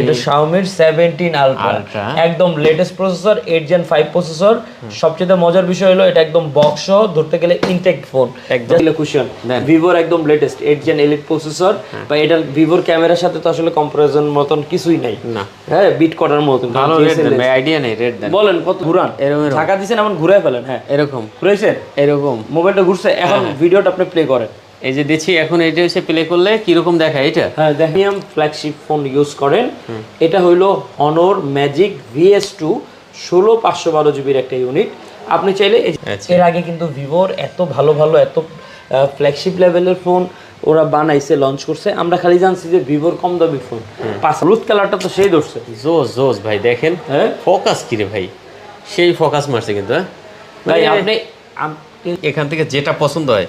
এটা Xiaomi 17 Ultra একদম latest processor 8 Gen 5 processor. সবচেয়ে মজার বিষয় হলো এটা একদম বক্স সহ ধরতে গেলে ইনটেক ফোন, একদম কুশন। ভিভোর একদম লেটেস্ট 8 Gen Elite প্রসেসর, বা এটা ভিভোর ক্যামেরার সাথে তো আসলে কম্পারিজন মতন কিছুই নাই না। হ্যাঁ, বিট করার মতন ভালো রেট দেন ভাই, আইডিয়া নেই রেট দেন। বলেন কত ঘুরান, এরকম ঢাকা দিবেন এমন ঘুরায় ফেলেন। হ্যাঁ এরকম ঘুরাইছেন, এরকম মোবাইলটা ঘুরছে। এখন ভিডিওটা আপনি প্লে করেন, এই যে দেখছি এখন এটা এসে প্লে করলে কি রকম দেখায় এটা। হ্যাঁ, প্রিমিয়াম ফ্ল্যাগশিপ ফোন ইউজ করেন। এটা হইলো Honor Magic VS2 16512 জিবির একটা ইউনিট। আপনি চাইলে এর আগে কিন্তু ভিভোর এত ভালো ভালো এত ফ্ল্যাগশিপ লেভেলের ফোন ওরা বানাইছে, লঞ্চ করছে। আমরা খালি জানছি যে ভিভোর কম দামি ফোন। হলুদ কালারটা তো সেই ধরছে, জোস জোস ভাই। দেখেন হ্যাঁ ফোকাস কি রে ভাই, সেই ফোকাস মারছে কিন্তু। হ্যাঁ ভাই আপনি এখান থেকে যেটা পছন্দ হয়,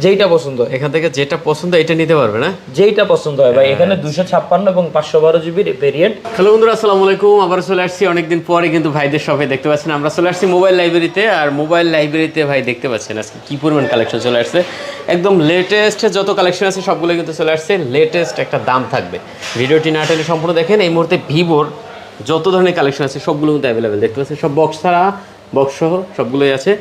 যেইটা পছন্দ হয় এখান থেকে যেটা পছন্দ এটা নিতে পারবে না, যেইটা পছন্দ হয় ভাই। এখানে 256 এবং 512 জিবির ভেরিয়েন্ট। হ্যালো বন্ধুরা, আসসালামু আলাইকুম। আবার চলে আসছি অনেকদিন পরে কিন্তু ভাইদের শপে। দেখতে পাচ্ছেন আমরা চলে আসছি মোবাইল লাইব্রেরিতে। আর মোবাইল লাইব্রেরিতে ভাই দেখতে পাচ্ছেন আজকে কি পরিমাণ কালেকশন চলে আসছে। একদম লেটেস্ট যত কালেকশন আছে সবগুলো কিন্তু চলে আসছে। লেটেস্ট একটা দাম থাকবে, ভিডিওটি না টেনে সম্পূর্ণ দেখেন। এই মুহূর্তে ভিভোর যত ধরনের কালেকশন আছে সবগুলো কিন্তু অ্যাভেলেবেল। দেখতে পাচ্ছেন সব বক্স ছাড়া, বক্স সহ সবগুলোই আছে।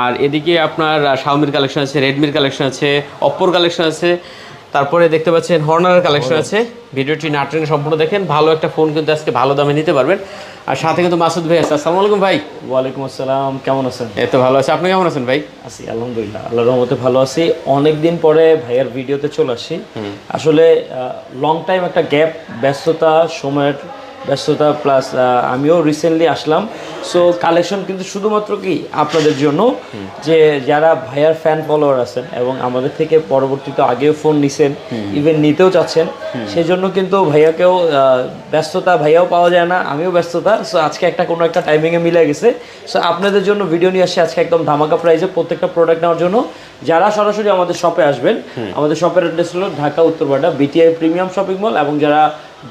আর এদিকে আপনার Xiaomiর কালেকশন আছে, রেডমির কালেকশন আছে, অপ্পোর কালেকশন আছে, তারপরে দেখতে পাচ্ছেন হর্নারের কালেকশন আছে। ভিডিওটি না টেনে সম্পূর্ণ দেখেন। ভালো একটা ফোন কিন্তু আজকে ভালো দামে নিতে পারবেন। আর সাথে কিন্তু মাসুদ ভাই আছে। আসসালামু আলাইকুম ভাই। ওয়ালাইকুম আসসালাম, কেমন আছেন? এই তো ভালো আছে, আপনি কেমন আছেন ভাই? আছি আলহামদুলিল্লাহ, আল্লাহর রহমতে ভালো আছি। অনেকদিন পরে ভাইয়ার ভিডিওতে চলে আসি। আসলে লং টাইম একটা গ্যাপ, ব্যস্ততা, সময়ের ব্যস্ততা প্লাস আমিও রিসেন্টলি আসলাম। সো কালেকশন কিন্তু শুধুমাত্র কি আপনাদের জন্য, যে যারা ভাইয়ার ফ্যান ফলোয়ার আছেন এবং আমাদের থেকে পরবর্তীতে আগেও ফোন নিছেন, ইভেন নিতেও চাচ্ছেন, সেই জন্য কিন্তু ভাইয়াকেও ব্যস্ততা, ভাইয়াও পাওয়া যায় না, আমিও ব্যস্ততা। সো আজকে একটা কোনো একটা টাইমিংয়ে মিলে গেছে। সো আপনাদের জন্য ভিডিও নিয়ে আসছি আজকে একদম ধামাকা প্রাইসে প্রত্যেকটা প্রোডাক্ট নেওয়ার জন্য। যারা সরাসরি আমাদের শপে আসবেন, আমাদের শপের অ্যাড্রেস হলো Dhaka Uttarpara BTI premium shopping mall. এবং যারা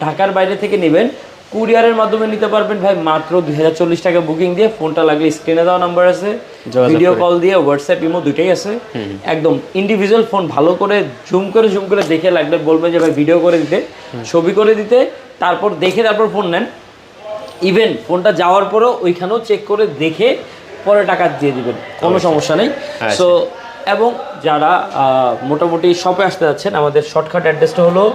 ঢাকার বাইরে থেকে নেবেন কুরিয়ারের মাধ্যমে নিতে পারবেন ভাই মাত্র 2040 টাকা বুকিং দিয়ে। ফোনটা লাগলে স্ক্রিনে দেওয়া নাম্বার আছে, ভিডিও কল দিয়ে, হোয়াটসঅ্যাপ, ইমো দুইটাই আছে। একদম ইন্ডিভিজুয়াল ফোন ভালো করে জুম করে দেখে লাগলে বলবেন যে ভাই ভিডিও করে দিতে, ছবি করে দিতে, তারপর দেখে তারপর ফোন নেন। ইভেন ফোনটা যাওয়ার পরেও ওইখানেও চেক করে দেখে পরে টাকা দিয়ে দিবেন, কোনো সমস্যা নেই। সো এবং যারা মোটামুটি শপে আসতে যাচ্ছেন, আমাদের শর্টকাট অ্যাড্রেসটা হলো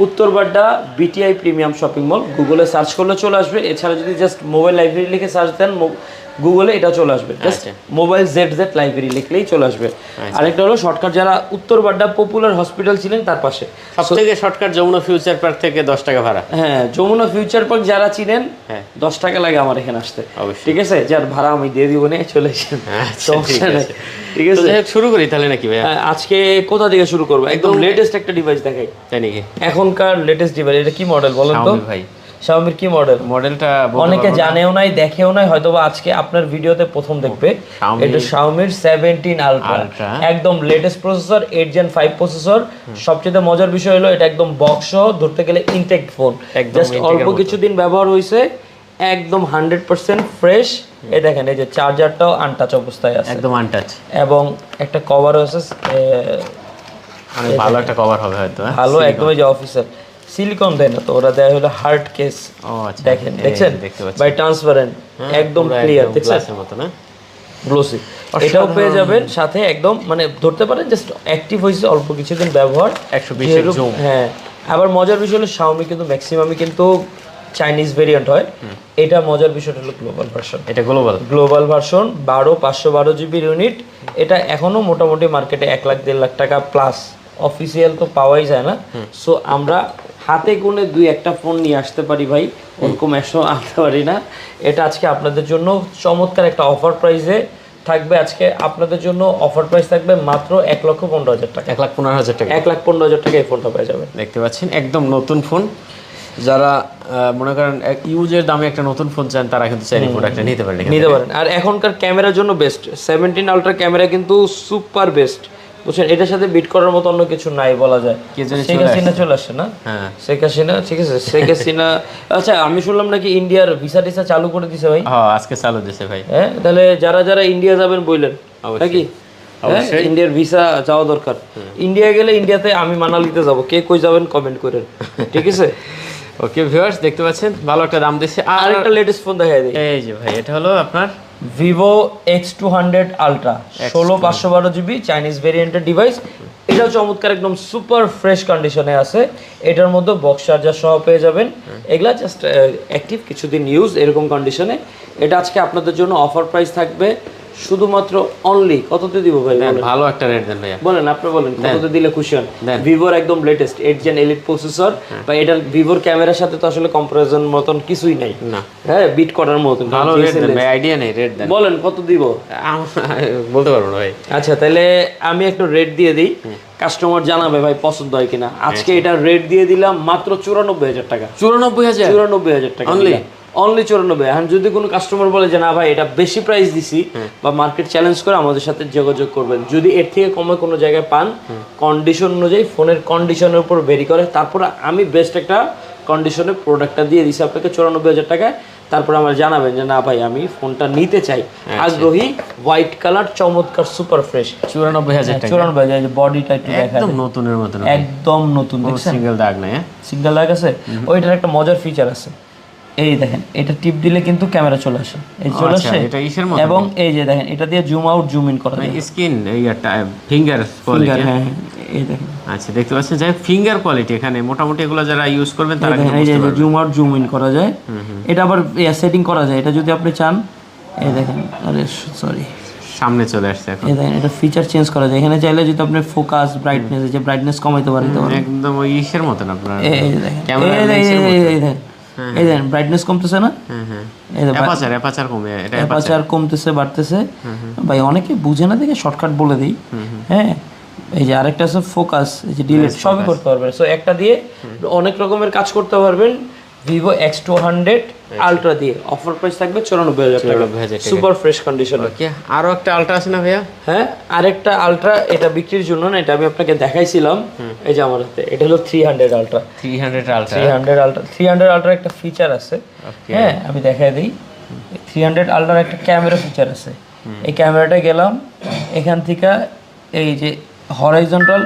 Uttar Badda BTI premium shopping mall. গুগলে সার্চ করলে চলে আসবে। এছাড়া যদি জাস্ট মোবাইল লাইব্রেরি লিখে সার্চ দেন গুগলে, এটা চলে আসবে। জাস্ট মোবাইল ZZ লাইব্রেরি লিখলেই চলে আসবে। আরেকটা হলো শর্টকাট, যারা উত্তরবাড্ডা পপুলার হসপিটাল ছিলেন তার পাশে সবথেকে শর্টকাট যমুনা ফিউচার পার্ক থেকে 10 টাকা ভাড়া। হ্যাঁ, যমুনা ফিউচার পার্ক যারা চিনেন 10 টাকা লাগে আমার এখানে আসতে, ঠিক আছে? যার ভাড়া আমি দিয়ে দিব, নিয়ে চলে আসেন, সমস্যা নেই। ঠিক আছে, শুরু করি তাহলে নাকি ভাই? আজকে কোথা থেকে শুরু করবো? একদম লেটেস্ট একটা ডিভাইস দেখাই। তাই নাকি? এখনকার লেটেস্ট ডিভাইস। এটা কি মডেল বলেন তো ভাই? Xiaomiর কি মডেল? মডেলটা অনেকে জানেও নাই, দেখেও নাই, হয়তোবা আজকে আপনার ভিডিওতে প্রথম দেখবে। এটা Xiaomiর 17 Ultra একদম লেটেস্ট প্রসেসর, 8 Gen 5 প্রসেসর। সবচেয়ে মজার বিষয় হলো এটা একদম বক্স সহ ধরতে গেলে ইনটেক ফোন। জাস্ট অল্প কিছুদিন ব্যবহার হয়েছে, একদম 100% ফ্রেশ। এই দেখেন, এই যে চার্জারটাও আনটাচ অবস্থায় আছে, একদম আনটাচ। এবং একটা কভারও আছে, অনেক ভালো একটা কভার হবে হয়তো। ভালো একদম। এই যে অফিসিয়াল সিলিকন দেয় না তো, ওরা দেয় হলো হার্ড কেস। দেখেন, দেখছেন বাই ট্রান্সপারেন্ট, একদম ক্লিয়ার, দেখছেন মতো না, গ্লোসি। এটাও পেয়ে যাবেন সাথে, একদম মানে ধরতে পারেন জাস্ট অ্যাক্টিভ হয়েছে অল্প কিছুদিন ব্যবহার, 120 জুম। হ্যাঁ, আবার মজার বিষয় হলো Xiaomi কিন্তু ম্যাক্সিমামই কিন্তু চাইনিজ ভেরিয়েন্ট হয়। এটা মজার বিষয়টা হলো গ্লোবাল ভার্সন। এটা গ্লোবাল ভার্সন 512 জিবির ইউনিট। এটা এখনো মোটামুটি মার্কেটে 1 লাখ 1.5 লাখ টাকা প্লাস, অফিসিয়াল তো পাওয়াই যায় না। সো আমরা হাতে গুনে 2-1টা ফোন নিয়ে আসতে পারি ভাই, ওরকম একশো আনতে পারি না। এটা আজকে আপনাদের জন্য চমৎকার একটা অফার প্রাইসে থাকবে। আজকে আপনাদের জন্য অফার প্রাইস থাকবে মাত্র 1,15,000 টাকা। 1,15,000 টাকা, 1,15,000 টাকা এই ফোনটা পেয়ে যাবেন। দেখতে পাচ্ছেন একদম নতুন ফোন। যারা মনে করেন ইউজের দামে একটা নতুন ফোন চান, তারা কিন্তু চাইলে প্রোডাক্টটা নিতে পারেন। আর এখনকার ক্যামেরার জন্য বেস্ট 17 Ultra ক্যামেরা কিন্তু সুপার বেস্ট, বুঝছেন? এটার সাথে বিট করার মতো অন্য কিছু নাই বলা যায়। শেখ হাসিনা চলে আসছে না? হ্যাঁ, শেখ হাসিনা, ঠিক আছে, শেখ হাসিনা। আচ্ছা, আমি শুনলাম নাকি ইন্ডিয়ার ভিসা টিসা চালু করে দিছে ভাই। হ্যাঁ, আজকে চালু দিছে ভাই। হ্যাঁ, তাহলে যারা যারা ইন্ডিয়া যাবেন বললেন নাকি, ইন্ডিয়ার ভিসা যাওয়া দরকার। ইন্ডিয়া গেলে ইন্ডিয়াতে আমি মানালিতে যাব, কে কই যাবেন কমেন্ট করেন, ঠিক আছে? ওকে ভিউয়ার্স দেখতে পাচ্ছেন ভালো একটা দাম দিচ্ছে। আর একটা লেটেস্ট ফোন দেখাই দিই, এই যে ভাই এটা হলো আপনার Vivo X200 ultra 16/512 GB Chinese ভেরিয়েন্টের ডিভাইস। এটাও চমৎকার একদম সুপার ফ্রেশ কন্ডিশনে আছে। এটার মধ্যে বক্স চার্জার সহ পেয়ে যাবেন। এগুলা জাস্ট অ্যাক্টিভ, কিছুদিন ইউজ এরকম কন্ডিশনে। এটা আজকে আপনাদের জন্য অফার প্রাইস থাকবে শুধুমাত্র অনলি কততে দিব ভাই? ভালো একটা রেট দেন ভাইয়া, বলেন, আপনি বলেন কততে দিলে খুশি হন? ভিভোর একদম লেটেস্ট 8 Gen এলিট প্রসেসর, বা এটার ভিভোর ক্যামেরার সাথে তো আসলে কম্পারিজন মতন কিছুই নাই না, হ্যাঁ বিট করার মতন। ভালো রেট দেন ভাই, আইডিয়া নেই রেট দেন। বলেন কত দিব? বলতে পারবো না ভাই। আচ্ছা তাহলে আমি একটু রেট দিয়ে দিই, কাস্টমার জানাবে ভাই পছন্দ হয় কিনা। আজকে এটা রেট দিয়ে দিলাম মাত্র 94,000 টাকা। 94,000 94,000 টাকা অনলি? অনলি 94। এখন যদি কোনো কাস্টমার বলে যে না ভাই এটা বেশি প্রাইস দিছি, বা মার্কেট চ্যালেঞ্জ করে আমাদের সাথে যোগাযোগ করবেন। যদি এর থেকে কমে কোনো জায়গায় পান, কন্ডিশন অনুযায়ী ফোনের কন্ডিশনের উপর ভেরি করে, তারপর আমি বেস্ট একটা কন্ডিশনে প্রোডাক্টটা দিয়ে দিছি আপনাকে 94,000 টাকায়। তারপর আমার জানাবেন যে না ভাই আমি ফোনটা নিতে চাই, আগ্রহী, হোয়াইট কালার চমৎকার সুপার ফ্রেশ। 94,000 টাকা। 94,000 বডিটা একটু দেখা একদম নতুনের মতন, একদম নতুন, দেখছেন সিঙ্গেল দাগ নাই। সিঙ্গেল লাইট আছে। ওইটার একটা মজার ফিচার আছে, এই দেখেন এটা টিপ দিলে কিন্তু ক্যামেরা চলে আসে, এই চলে আসে। এটা ইসের মত, এবং এই যে দেখেন এটা দিয়ে জুম আউট জুম ইন করা যায়, স্ক্রিন এই ফিঙ্গার কোয়ালিটি। হ্যাঁ এই দেখেন, আচ্ছা দেখতে পাচ্ছেন যাই ফিঙ্গার কোয়ালিটি। এখানে মোটামুটি এগুলো যারা ইউজ করবেন তারা কিন্তু এই যে বুঝতে পারবে। জুম আউট জুম ইন করা যায়। এটা আবার সেটিং করা যায়, এটা যদি আপনি চান। এই দেখেন, আরে সরি সামনে চলে আসছে এখন। এই দেখেন এটা ফিচার চেঞ্জ করা যায়। এখানে চাইলে যদি আপনি ফোকাস ব্রাইটনেস, যে ব্রাইটনেস কমাইতে পারেন, একদম ওই ইসের মতন আপনার এই দেখেন, ক্যামেরা এই দেখেন, এই দেখেন ব্রাইটনেস কমতেছে না? এই দেখেন অ্যাপাচার কমে, এটা অ্যাপাচার কমতেছে বাড়তেছে। ভাই অনেকে বুঝে না দেখে শর্টকাট বলে দিই। হ্যাঁ এই যে আরেকটা আছে ফোকাস, এই যে ডিলিট সবই করতে পারবেন। সো একটা দিয়ে অনেক রকমের কাজ করতে পারবেন। ভিভো X200 আলট্রা দিয়ে অফার প্রাইস থাকবে 94,000 টাকা, সুপার ফ্রেশ কন্ডিশন। ওকে আরো একটা আলট্রা আছে না ভাইয়া? হ্যাঁ আরেকটা আলট্রা, এটা বিক্রির জন্য না, এটা আমি আপনাকে দেখাইছিলাম। এই যে আমার হাতে এটা হলো 300 আলট্রা। 300 আলট্রা একটা ফিচার আছে, হ্যাঁ আমি দেখাই দিই। 300 আলট্রার একটা ক্যামেরা ফিচার আছে। এই ক্যামেরাটা গেলাম এখান থেকে, এই যে হরাইজন্টাল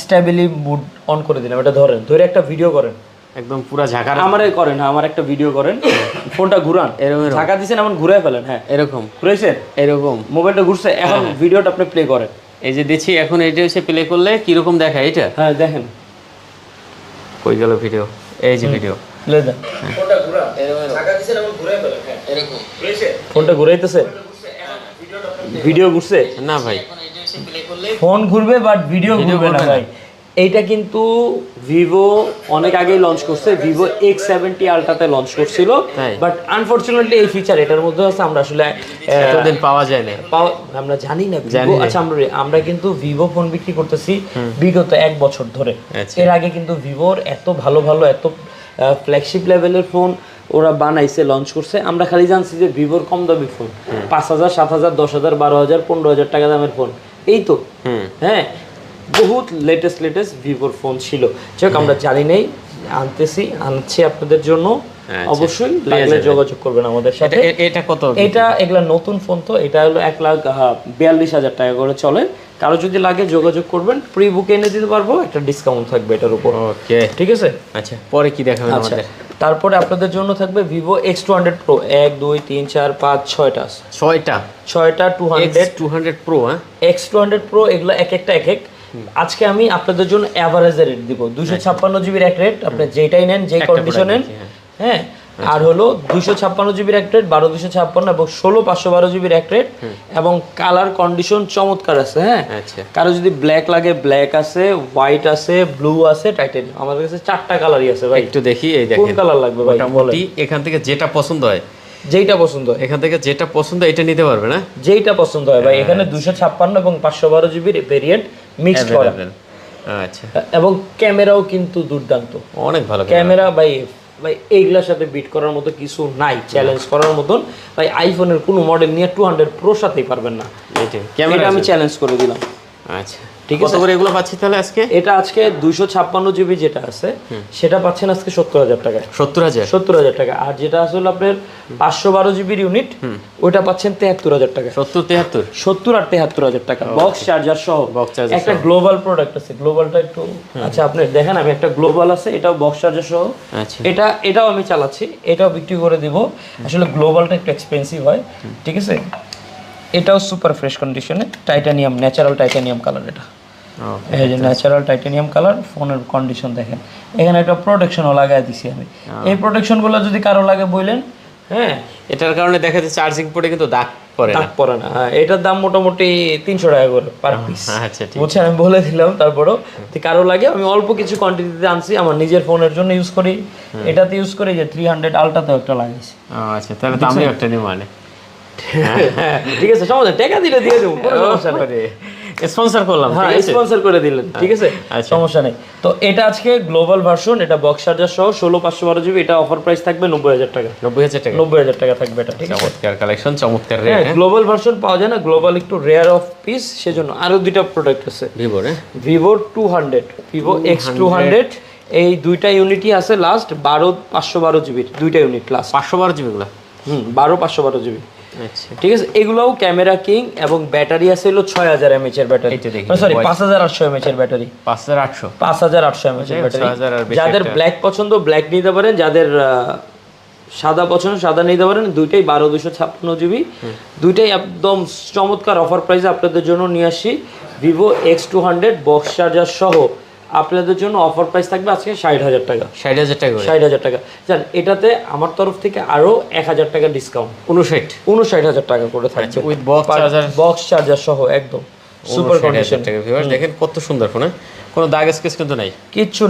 স্টেবিলি মুড অন করে দিলাম। এটা ধরেন, ধরে একটা ভিডিও করেন, একদম পুরো ঝাঁকা আমারে করেন, আমার একটা ভিডিও করেন, ফোনটা ঘুরান, এরকম ঝাঁকা দিছেন এমন ঘুরাই ফেলেন। হ্যাঁ এরকম ঘুরাইছেন, এরকম মোবাইলটা ঘুরছে, এখন ভিডিওটা আপনি প্লে করেন। এই যে দিচ্ছি এখন, এটা হচ্ছে প্লে করলে কিরকম দেখায় এটা। হ্যাঁ দেখেন কই গেল ভিডিও, এই যে ভিডিও প্লে দেন, ফোনটা ঘুরান, ঝাঁকা দিছেন এমন ঘুরাই ফেলেন। হ্যাঁ এরকম ঘুরাইছে, ফোনটা ঘুরাইতেছে, ভিডিও ঘুরছে না ভাই, ফোন ঘুরবে বাট ভিডিও ঘুরবে না ভাই। এইটা কিন্তু ভিভো অনেক আগেই লঞ্চ করছে, ভিভো X70 আলট্রাতে লঞ্চ করছিল, বাট আনফরচুনেটলি এই ফিচার এটার মধ্যে আছে। আমরা আসলে এতদিন পাওয়া যায় না, আমরা জানি না। আচ্ছা আমরা কিন্তু ভিভো ফোন বিক্রি করতেছি বিগত 1 বছর ধরে। এর আগে কিন্তু ভিভোর এত ভালো ভালো এত ফ্ল্যাগশিপ লেভেলের ফোন ওরা বানাইছে, লঞ্চ করছে। আমরা খালি জানছি যে ভিভোর কম দামি ফোন 5,000, 7,000, 10,000, 12,000, 15,000 টাকা দামের ফোন, এই তো। হ্যাঁ বহুত লেটেস্ট ভিভোর ফোন ছিল। যাই হোক আমরা জানি নেই, আনছি আপনাদের জন্য। অবশ্যই লাগলে যোগাযোগ করবেন আমাদের সাথে। এটা কত? এটা এগুলা নতুন ফোন, তো এটা হলো 1,42,000 টাকা করে চলে। কারো যদি লাগে যোগাযোগ করবেন, প্রি বুক এনে দিতে পারবো, একটা ডিসকাউন্ট থাকবে এটার উপর। ওকে ঠিক আছে। আচ্ছা পরে কি দেখাবেন আমাদের? তারপরে আপনাদের জন্য থাকবে ভিভো X200 Pro 1 2 3 4 5 6টা 200 Pro। X200 Pro এগুলো এক একটা এক এক। আজকে আমি আপনাদের জন্য এভারেজে রেট দিব। 256 জিবির এক রেট, আপনি যেটাই নেন, যে কন্ডিশন নেন। হ্যাঁ আর হলো 256 জিবির এক রেট, 12,256 এবং 16,512 জিবির এক রেট, এবং কালার কন্ডিশন চমৎকার আছে। হ্যাঁ কারো যদি ব্ল্যাক লাগে ব্ল্যাক আছে, হোয়াইট আছে, ব্লু আছে, টাইটানিয়াম। আমাদের কাছে 4টা কালারই আছে ভাই। একটু দেখি, এই দেখেন কোন কালার লাগবে ভাই মোটামুটি এখান থেকে যেটা পছন্দ হয়, যেইটা পছন্দ হয় এখান থেকে যেটা পছন্দ এটা নিতে পারবে না, যেইটা পছন্দ হয় ভাই। এখানে 256 এবং 512 জিবির ভেরিয়েন্ট মিক্সড করা। আচ্ছা এবং ক্যামেরাও কিন্তু দুর্দান্ত, অনেক ভালো ক্যামেরা ভাই। এইগুলোর সাথে বিট করার মতো কিছু নাই, চ্যালেঞ্জ করার মতন ভাই। আইফোনের কোনো মডেল নিয়ে 200 Pro সাথেই পারবেন না, ক্যামেরা আমি চ্যালেঞ্জ করে দিলাম। আচ্ছা ঠিক কত আছে, করে এগুলো পাচ্ছি তাহলে আজকে? এটা আজকে 256 জিবি যেটা আছে সেটা পাচ্ছেন আজকে 70,000 টাকায়। 70,000? 70,000 টাকা। আর যেটা আসলে আপনার 512 জিবির ইউনিট ওটা পাচ্ছেন 73,000 টাকা। 70 আর 73,000 টাকা বক্স চার্জার সহ। বক্স চার্জার একটা গ্লোবাল প্রোডাক্ট আছে, গ্লোবালটা একটু আচ্ছা আপনি দেখেন, আমি একটা গ্লোবাল আছে এটাও বক্স চার্জার সহ। আচ্ছা, এটাও আমি চালাচ্ছি, এটাও বিক্রি করে দিব। আসলে গ্লোবালটা একটু এক্সপেন্সিভ হয়, ঠিক আছে। এটাও সুপার ফ্রেশ কন্ডিশনে, টাইটানিয়াম, ন্যাচারাল টাইটানিয়াম কালার। এটা এই যে ন্যাচারাল টাইটানিয়াম কালার। ফোনের কন্ডিশন দেখেন, এখানে একটা প্রোটেকশনও লাগাই দিছি আমি। এই প্রোটেকশনগুলো যদি কারো লাগে বললেন, হ্যাঁ এটার কারণে দেখা যাচ্ছে চার্জিং পোর্টে কিন্তু দাগ পড়ে না। দাগ পড়ে না, হ্যাঁ। এটার দাম মোটামুটি 300 টাকা করে পার পিস। আচ্ছা ঠিক বুঝছেন, আমি বলে দিলাম। তারপরও যদি কারো লাগে, আমি অল্প কিছু কোয়ান্টিটিতে আনছি, আমার নিজের ফোনের জন্য ইউজ করি। এটাতে ইউজ করি যে 300 আলট্রাতেও একটা লাগাইছি। আচ্ছা, তাহলে তো আমিও একটা নিব মানে। হ্যাঁ ঠিক আছে, সমস্যা নেই, টাকা দিলে দিয়ে দেবো, কোনো সমস্যা নেই। স্পন্সর করলাম, হ্যাঁ ঠিক আছে, স্পন্সর করে দিলেন, ঠিক আছে, সমস্যা নেই। তো এটা আজকে গ্লোবাল ভার্সন, এটা বক্স চার্জার সহ 16/512 জিবি। এটা অফার প্রাইস থাকবে 90,000 টাকা। 90,000 টাকা? 90,000 টাকা থাকবে এটা, ঠিক আছে। চমৎকার কালেকশন, চমৎকার রেট। হ্যাঁ, গ্লোবাল ভার্সন পাওয়া যায় না, গ্লোবাল একটু রেয়ার অফ পিস, সেজন্য আরো দুইটা প্রোডাক্ট আছে ভিভোর। ভিভো 200, ভিভো X200, এই দুইটা ইউনিটই আছে লাস্ট 512 জিবির দুইটা ইউনিট লাস্ট। 512 জিবি গুলো? 512 জিবি। আচ্ছা ঠিক আছে, এগুলোও ক্যামেরা কিং এবং ব্যাটারি আছে হলো 6000 mAh এর ব্যাটারি, সরি 5800 mAh এর ব্যাটারি। 5800 mAh এর ব্যাটারি। যাদের ব্ল্যাক পছন্দ ব্ল্যাক নিতে পারেন, যাদের সাদা পছন্দ সাদা নিতে পারেন। দুইটাই 12256 জিবি, দুইটাই একদম চমৎকার অফার প্রাইসে আপনাদের জন্য নিয়ে আসি। ভিভো X200 বক্স চার্জার সহ আপনাদের জন্য অফার প্রাইস থাকবে আজকে 60,000 টাকা। 60,000 টাকা? 60,000 টাকা। জান, এটাতে আমার তরফ থেকে আরো 1,000 টাকা ডিসকাউন্ট, 59,000 টাকা করে থাকছে with box charger. Box charger সহ একদম সুপার কন্ডিশন। ভিউয়ার্স দেখেন কত সুন্দর ফোন, কোনো দাগ স্কেচ কিন্তু নাই, কিচ্ছু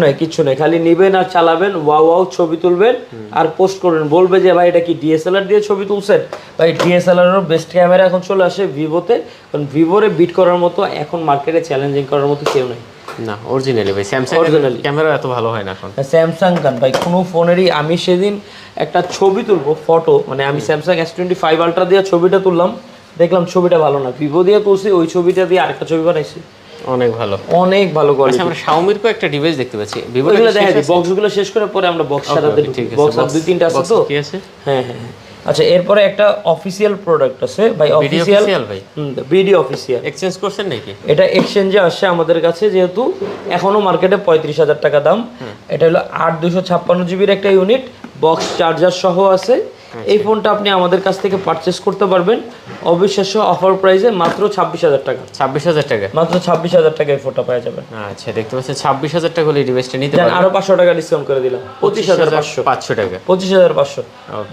নাই, খালি নিবেন আর চালাবেন, ওয়াও ছবি তুলবেন আর পোস্ট করবেন। বলবে যে ভাই এটা কি ডিএসএলআর দিয়ে ছবি তুলছেন? ভাই ডিএসএলআরেরও বেস্ট ক্যামেরা এখন চলে আসে ভিভোতে, কারণ ভিভোরে বিট করার মতো এখন মার্কেটে চ্যালেঞ্জিং করার মতো কেউ নাই। না অরিজিনালি ভাই, স্যামসাং অরিজিনালি ক্যামেরা এত ভালো হয় না এখন। স্যামসাং গান ভাই কোনো ফোনেরই। আমি সেদিন একটা ছবি তুলবো ফটো, মানে আমি স্যামসাং S25 আলট্রা দিয়ে ছবিটা তুললাম, দেখলাম ছবিটা ভালো না, ভিভো দিয়ে তুলছি, ওই ছবিটা দিয়ে আরেকটা ছবি বানাইছি, অনেক ভালো, অনেক ভালো কোয়ালিটি। আমরা Xiaomi-র কো একটা ডিভাইস দেখতে পাচ্ছি, ভিভো এগুলো দেখা যায় বক্সগুলো শেষ করে পরে আমরা বক্স সারাতে বক্স আর দুই তিনটা আছে তো। কি আছে? হ্যাঁ। আচ্ছা, এরপরে একটা অফিসিয়াল প্রোডাক্ট আছে ভাই, অফিসিয়াল ভাই, বিডি অফিসিয়াল। এক্সচেঞ্জ করছেন নাকি? এটা এক্সচেঞ্জে আসছে আমাদের কাছে, যেহেতু এখনো মার্কেটে 35,000 টাকা দাম। এটা হলো 8256 জিবির একটা ইউনিট, বক্স চার্জার সহ আছে। এই ফোনটা আপনি আমাদের কাছ থেকে পারচেস করতে পারবেন অবিশ্বাস্য অফার প্রাইসে মাত্র 26,000 টাকা। 26,000 টাকা? মাত্র 26,000 টাকায় ফোনটা পেয়ে যাবেন। আচ্ছা, দেখতে পাচ্ছেন 26,000 টাকা হলে এই ডিভাইসটা নিতে পারবেন। আরো 500 টাকা ডিসকাউন্ট করে দিলাম, 25,500 টাকা। 25,500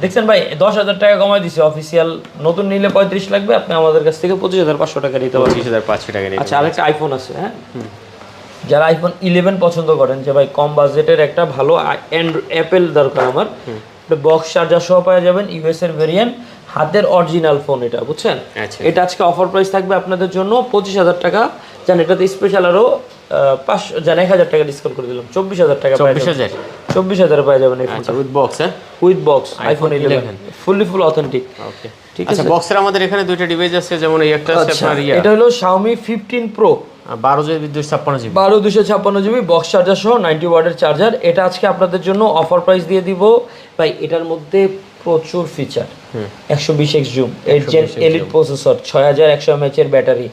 দেখছেন ভাই, 10,000 টাকা কমাই দিছি। অফিসিয়াল নতুন নিলে 35 লাগবে, আপনি আমাদের কাছ থেকে 25,500 টাকা নিতে পারবেন। 25,500 টাকা নিতে। আচ্ছা, আরেকটা আইফোন আছে, হ্যাঁ, যারা আইফোন 11 পছন্দ করেন, যে ভাই কম বাজেটের একটা ভালো অ্যাপেল দরকার আমার, বক্স চার্জার সহ পেয়ে যাবেন, ইউএস এর ভেরিয়েন্ট, হাতের অরিজিনাল ফোন এটা, বুঝছেন। এটা আজকে অফার প্রাইস থাকবে আপনাদের জন্য 25,000 টাকা। জান, এটাতে স্পেশাল আরো 1,000 টাকা ডিসকাউন্ট করে দিলাম, 24,000 টাকা। 24,000 পেয়ে যাবেন এই ফোনটা উইথ বক্স। হ্যাঁ, with box iPhone 11 full authentic. Okay, ঠিক আছে। আচ্ছা, বক্সের আমাদের এখানে দুইটা ডিভাইস আছে, যেমন এই একটা আছে আপনার এটা হলো Xiaomi 15 Pro 12/256 GB, 12/256 GB box charger সহ 90 ওয়াটের চার্জার। এটা আজকে আপনাদের জন্য অফার প্রাইস দিয়ে দিব ভাই। এটার মধ্যে প্রচুর feature, 120x zoom, 8 Gen Elite processor, 6100 mAh এর ব্যাটারি,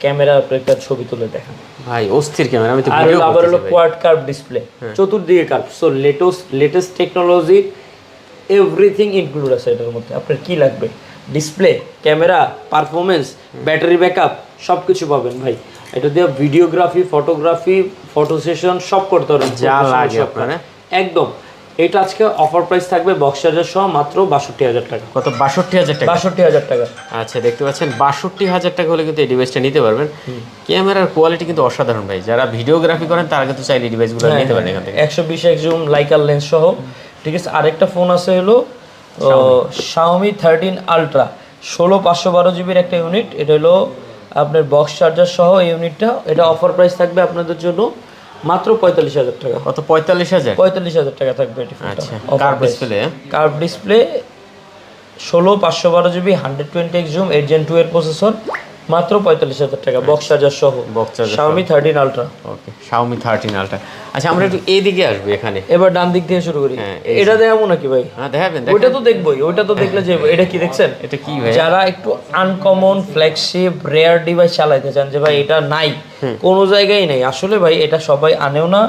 ক্যামেরা একটা ছবি তুলে দেখেন ভাই, অস্থির ক্যামেরা। আমি তো ভিডিও করতেছি। আবার হলো কোয়াড কার্ভ ডিসপ্লে, চতুর্দিকে curve. So latest technology, everything include আছে এটার মধ্যে। আপনার কি লাগবে? Display, camera, performance, battery backup সবকিছু পাবেন ভাই। এটা দিয়ে ভিডিওগ্রাফি, ফটোগ্রাফি, ফটো সেশন সব করতে পারবেন, যা লাগে আপনার একদম। এটা আজকে অফার প্রাইস থাকবে বক্স চার্জার সহ মাত্র 62,000 টাকা। কত? 62,000 টাকা? 62,000 টাকা। আচ্ছা, দেখতে পাচ্ছেন 62,000 টাকা হলে কিন্তু এই ডিভাইসটা নিতে পারবেন। ক্যামেরার কোয়ালিটি কিন্তু অসাধারণ ভাই। যারা ভিডিওগ্রাফি করেন তারা কিন্তু চাইলে এই ডিভাইসগুলো নিতে পারেন এখান থেকে। 120x জুম, লাইকার লেন্স সহ, ঠিক আছে। আরেকটা ফোন আছে হলো Xiaomi 13 আলট্রা 16/512 জিবির একটা ইউনিট। এটা হলো আপনার বক্স চার্জার সহ এই ইউনিটটা। এটা অফার প্রাইস থাকবে আপনাদের জন্য মাত্র 45,000 টাকা। কত? 45,000? 45,000 টাকা থাকবে এটি ফোনটা। আচ্ছা, curve display, curve display, 16/512 GB, 120x zoom, 8 Gen 2 এর প্রসেসর, মাত্র 45,000 টাকা বক্স চার্জার সহ, বক্স চার্জার Xiaomi 13 Ultra। ওকে, Xiaomi 13 Ultra। আচ্ছা আমরা একটু এইদিকে আসবো এখানে, এবার ডান দিক থেকে শুরু করি। হ্যাঁ, এটা দেখাবো নাকি ভাই? হ্যাঁ দেখাবেন। ওইটা তো দেখবোই, ওইটা তো দেখলে যে এটা কি দেখছেন, এটা কি ভাই? যারা একটু আনকমন ফ্ল্যাগশিপ রেয়ার ডিভাইস চালাইতে চান, যে ভাই এটা নাই কোনো জায়গায় নেই, আসলে ভাই এটা সবাই আনেও না,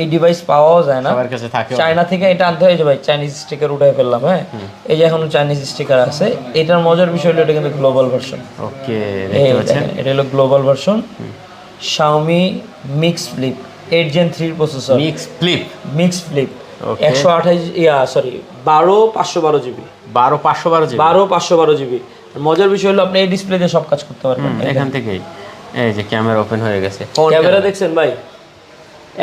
এই ডিভাইস পাওয়াও যায় না, সবার কাছে থাকে। চায়না থেকে এটা আনতে হয়, যে ভাই চাইনিজ স্টিকার উঠাই ফেললাম। হ্যাঁ, এই যে এখনো চাইনিজ স্টিকার আছে। এটার মজার বিষয় হলো এটা কিন্তু গ্লোবাল ভার্সন। ওকে, দেখতে পাচ্ছেন এটা হলো global version Xiaomi Mix Flip 8 Gen 3 processor. Mix flip 12 GB 12 GB. মজার বিষয় হলো আপনি এই ডিসপ্লে দিয়ে সব কাজ করতে পারবেন এখান থেকেই। এই যে ক্যামেরা ওপেন হয়ে গেছে, ক্যামেরা দেখছেন ভাই,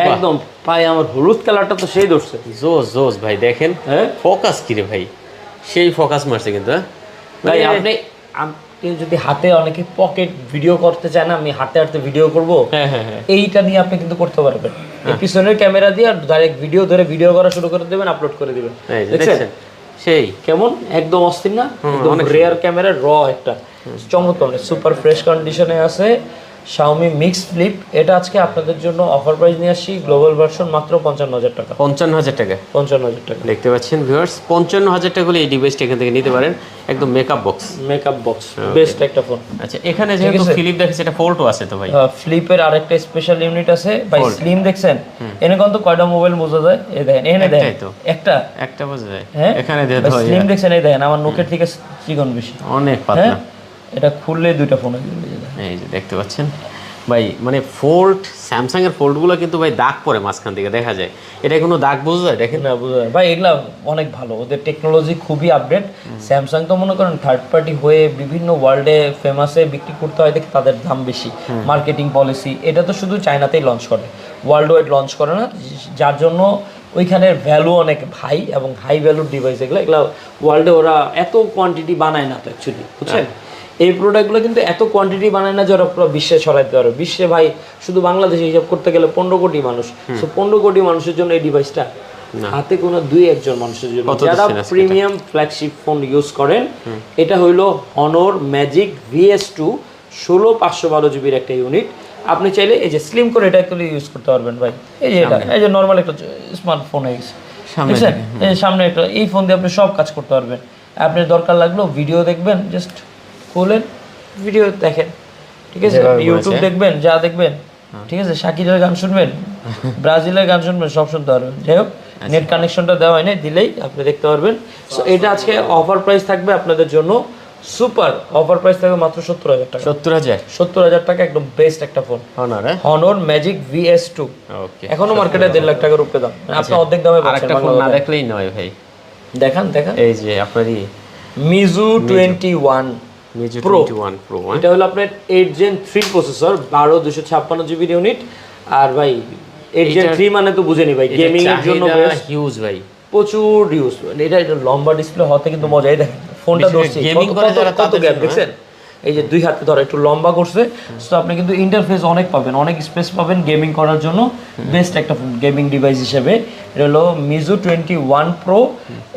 একদম ভাই আমার হলুদ কালারটা তো সেই ধরছে। জোস ভাই, দেখেন হ্যাঁ ফোকাস কি রে ভাই, সেই ফোকাস মারছে কিন্তু। ভাই আপনি যদি হাতে অনেকে পকেট ভিডিও করতে চায় না, আমি হাতে হাতে ভিডিও করব, এইটা নিয়ে আপনি কিন্তু করতে পারবেন। এই পিছনের ক্যামেরা দিয়ে ডাইরেক্ট ভিডিও ধরে ভিডিও করা শুরু করে দেবেন, আপলোড করে দিবেন। দেখছেন সেই কেমন একদম অস্থির না, একদম রেয়ার ক্যামেরা, র একটা চমৎকার, সুপার ফ্রেশ কন্ডিশনে আছে Xiaomi Mix Flip। এটা আজকে আপনাদের জন্য অফার প্রাইস নিয়ে আসি, গ্লোবাল ভার্সন মাত্র 55,000 টাকা। 55,000 টাকা 55,000 টাকা দেখতে পাচ্ছেন ভিউয়ার্স, 55,000 টাকা হলে এই ডিভাইসটা এখান থেকে নিতে পারেন, একদম মেকআপ বক্স, বেস্ট একটা ফোন। আচ্ছা এখানে যেহেতু ফ্লিপ দেখেছে, এটা ফোল্ডও আছে তো ভাই? ফ্লিপের আরেকটা স্পেশাল ইউনিট আছে ভাই, স্লিম দেখছেন, এনে কোন তো কয়টা মোবাইল বোঝা যায়, এই দেখেন, এনে দেখেন একটা বোঝা যায়, হ্যাঁ এখানে দিয়ে দাও। স্লিম দেখছেন, এই দেখেন আমার নখের থেকে চিকন বেশি, অনেক পাতলা। এটা খুললে দুইটা ফোন, এই যে দেখতে পাচ্ছেন ভাই, মানে ফোল্ড, স্যামসাং এর ফোল্ডগুলো কিন্তু ভাই দাগ পড়ে মাঝখান থেকে দেখা যায়, এটা কোনো দাগ বোঝা যায়? দেখেন না, বোঝা যায় ভাই, এগুলা অনেক ভালো, ওদের টেকনোলজি খুবই আপডেট। স্যামসাং তো মনে করেন থার্ড পার্টি হয়ে বিভিন্ন ওয়ার্ল্ডে ফেমাসে বিক্রি করতে হয় দেখে তাদের দাম বেশি, মার্কেটিং পলিসি, এটা তো শুধু চায়নাতেই লঞ্চ করে, ওয়ার্ল্ড ওয়াইড লঞ্চ করে না, যার জন্য ওইখানের ভ্যালু অনেক হাই এবং হাই ভ্যালুর ডিভাইস এগুলো ওয়ার্ল্ডে ওরা এত কোয়ান্টিটি বানায় না তো অ্যাকচুয়ালি, বুঝছেন? এই প্রোডাক্টগুলো কিন্তু এত কোয়ান্টিটি বানায় না যে ওরা পুরো বিশ্বে ছড়াইতে পারবে। বিশ্বে ভাই শুধু বাংলাদেশে হিসাব করতে গেলে 15 কোটি মানুষ, সো 15 কোটি মানুষের জন্য এই ডিভাইসটা হাতে কোনো 2-1 মানুষের জন্য, যারা প্রিমিয়াম ফ্ল্যাগশিপ ফোন ইউজ করেন। এটা হইলো Honor Magic VS2 16/512 জিবির একটা ইউনিট। আপনি চাইলে এই যে স্লিম করে এটা একটু ইউজ করতে পারবেন ভাই, এই যে এটা এই যে নর্মাল একটা স্মার্টফোন হয়ে গেছে, বুঝছেন? এই সামনে একটা, এই ফোন দিয়ে আপনি সব কাজ করতে পারবেন। আপনার দরকার লাগলো ভিডিও দেখবেন, জাস্ট খুলেন ভিডিও দেখেন, ঠিক আছে? ইউটিউব দেখবেন, যা দেখবেন, ঠিক আছে? শাকিরের গান শুনবেন, ব্রাজিলের গান শুনবেন, সব শুনতে পারবেন। যাই হোক, নেট কানেকশনটা দেওয়া হয় না, দিলেই আপনি দেখতে পারবেন। সো এটা আজকে অফার প্রাইস থাকবে আপনাদের জন্য, সুপার অফার প্রাইস থাকবে মাত্র 70,000 টাকা। 70,000 টাকা, একদম বেস্ট একটা ফোন, Honor Magic VS2। ওকে, এখনো মার্কেটে 1.5 লাখ টাকার উপরে দাম, আপনি অর্ধেক দামে পাচ্ছেন। আরেকটা ফোন না দেখলেই নয় ভাই, দেখান এই যে আপনারই Mizu 21 Pro। এটা হলো আপনার 8 Gen 3 প্রসেসর, 12/256 জিবির ইউনিট। আর ভাই 8 Gen 3 মানে তো বুঝেনি ভাই, গেমিং এর জন্য বেস্ট, হিউজ ভাই, প্রচুর ইউজ। এটা লম্বা ডিসপ্লে হতে কিন্তু মজাই, দেখেন ফোনটা ধরছি, গেমিং করে যারা কত গ্যাপ দেখছেন, এই যে দুই হাতে ধরে একটু লম্বা করছে। সো আপনি কিন্তু ইন্টারফেস অনেক পাবেন, অনেক স্পেস পাবেন গেমিং করার জন্য, বেস্ট একটা গেমিং ডিভাইস হিসেবে। এটা হলো Mizu 21 Pro।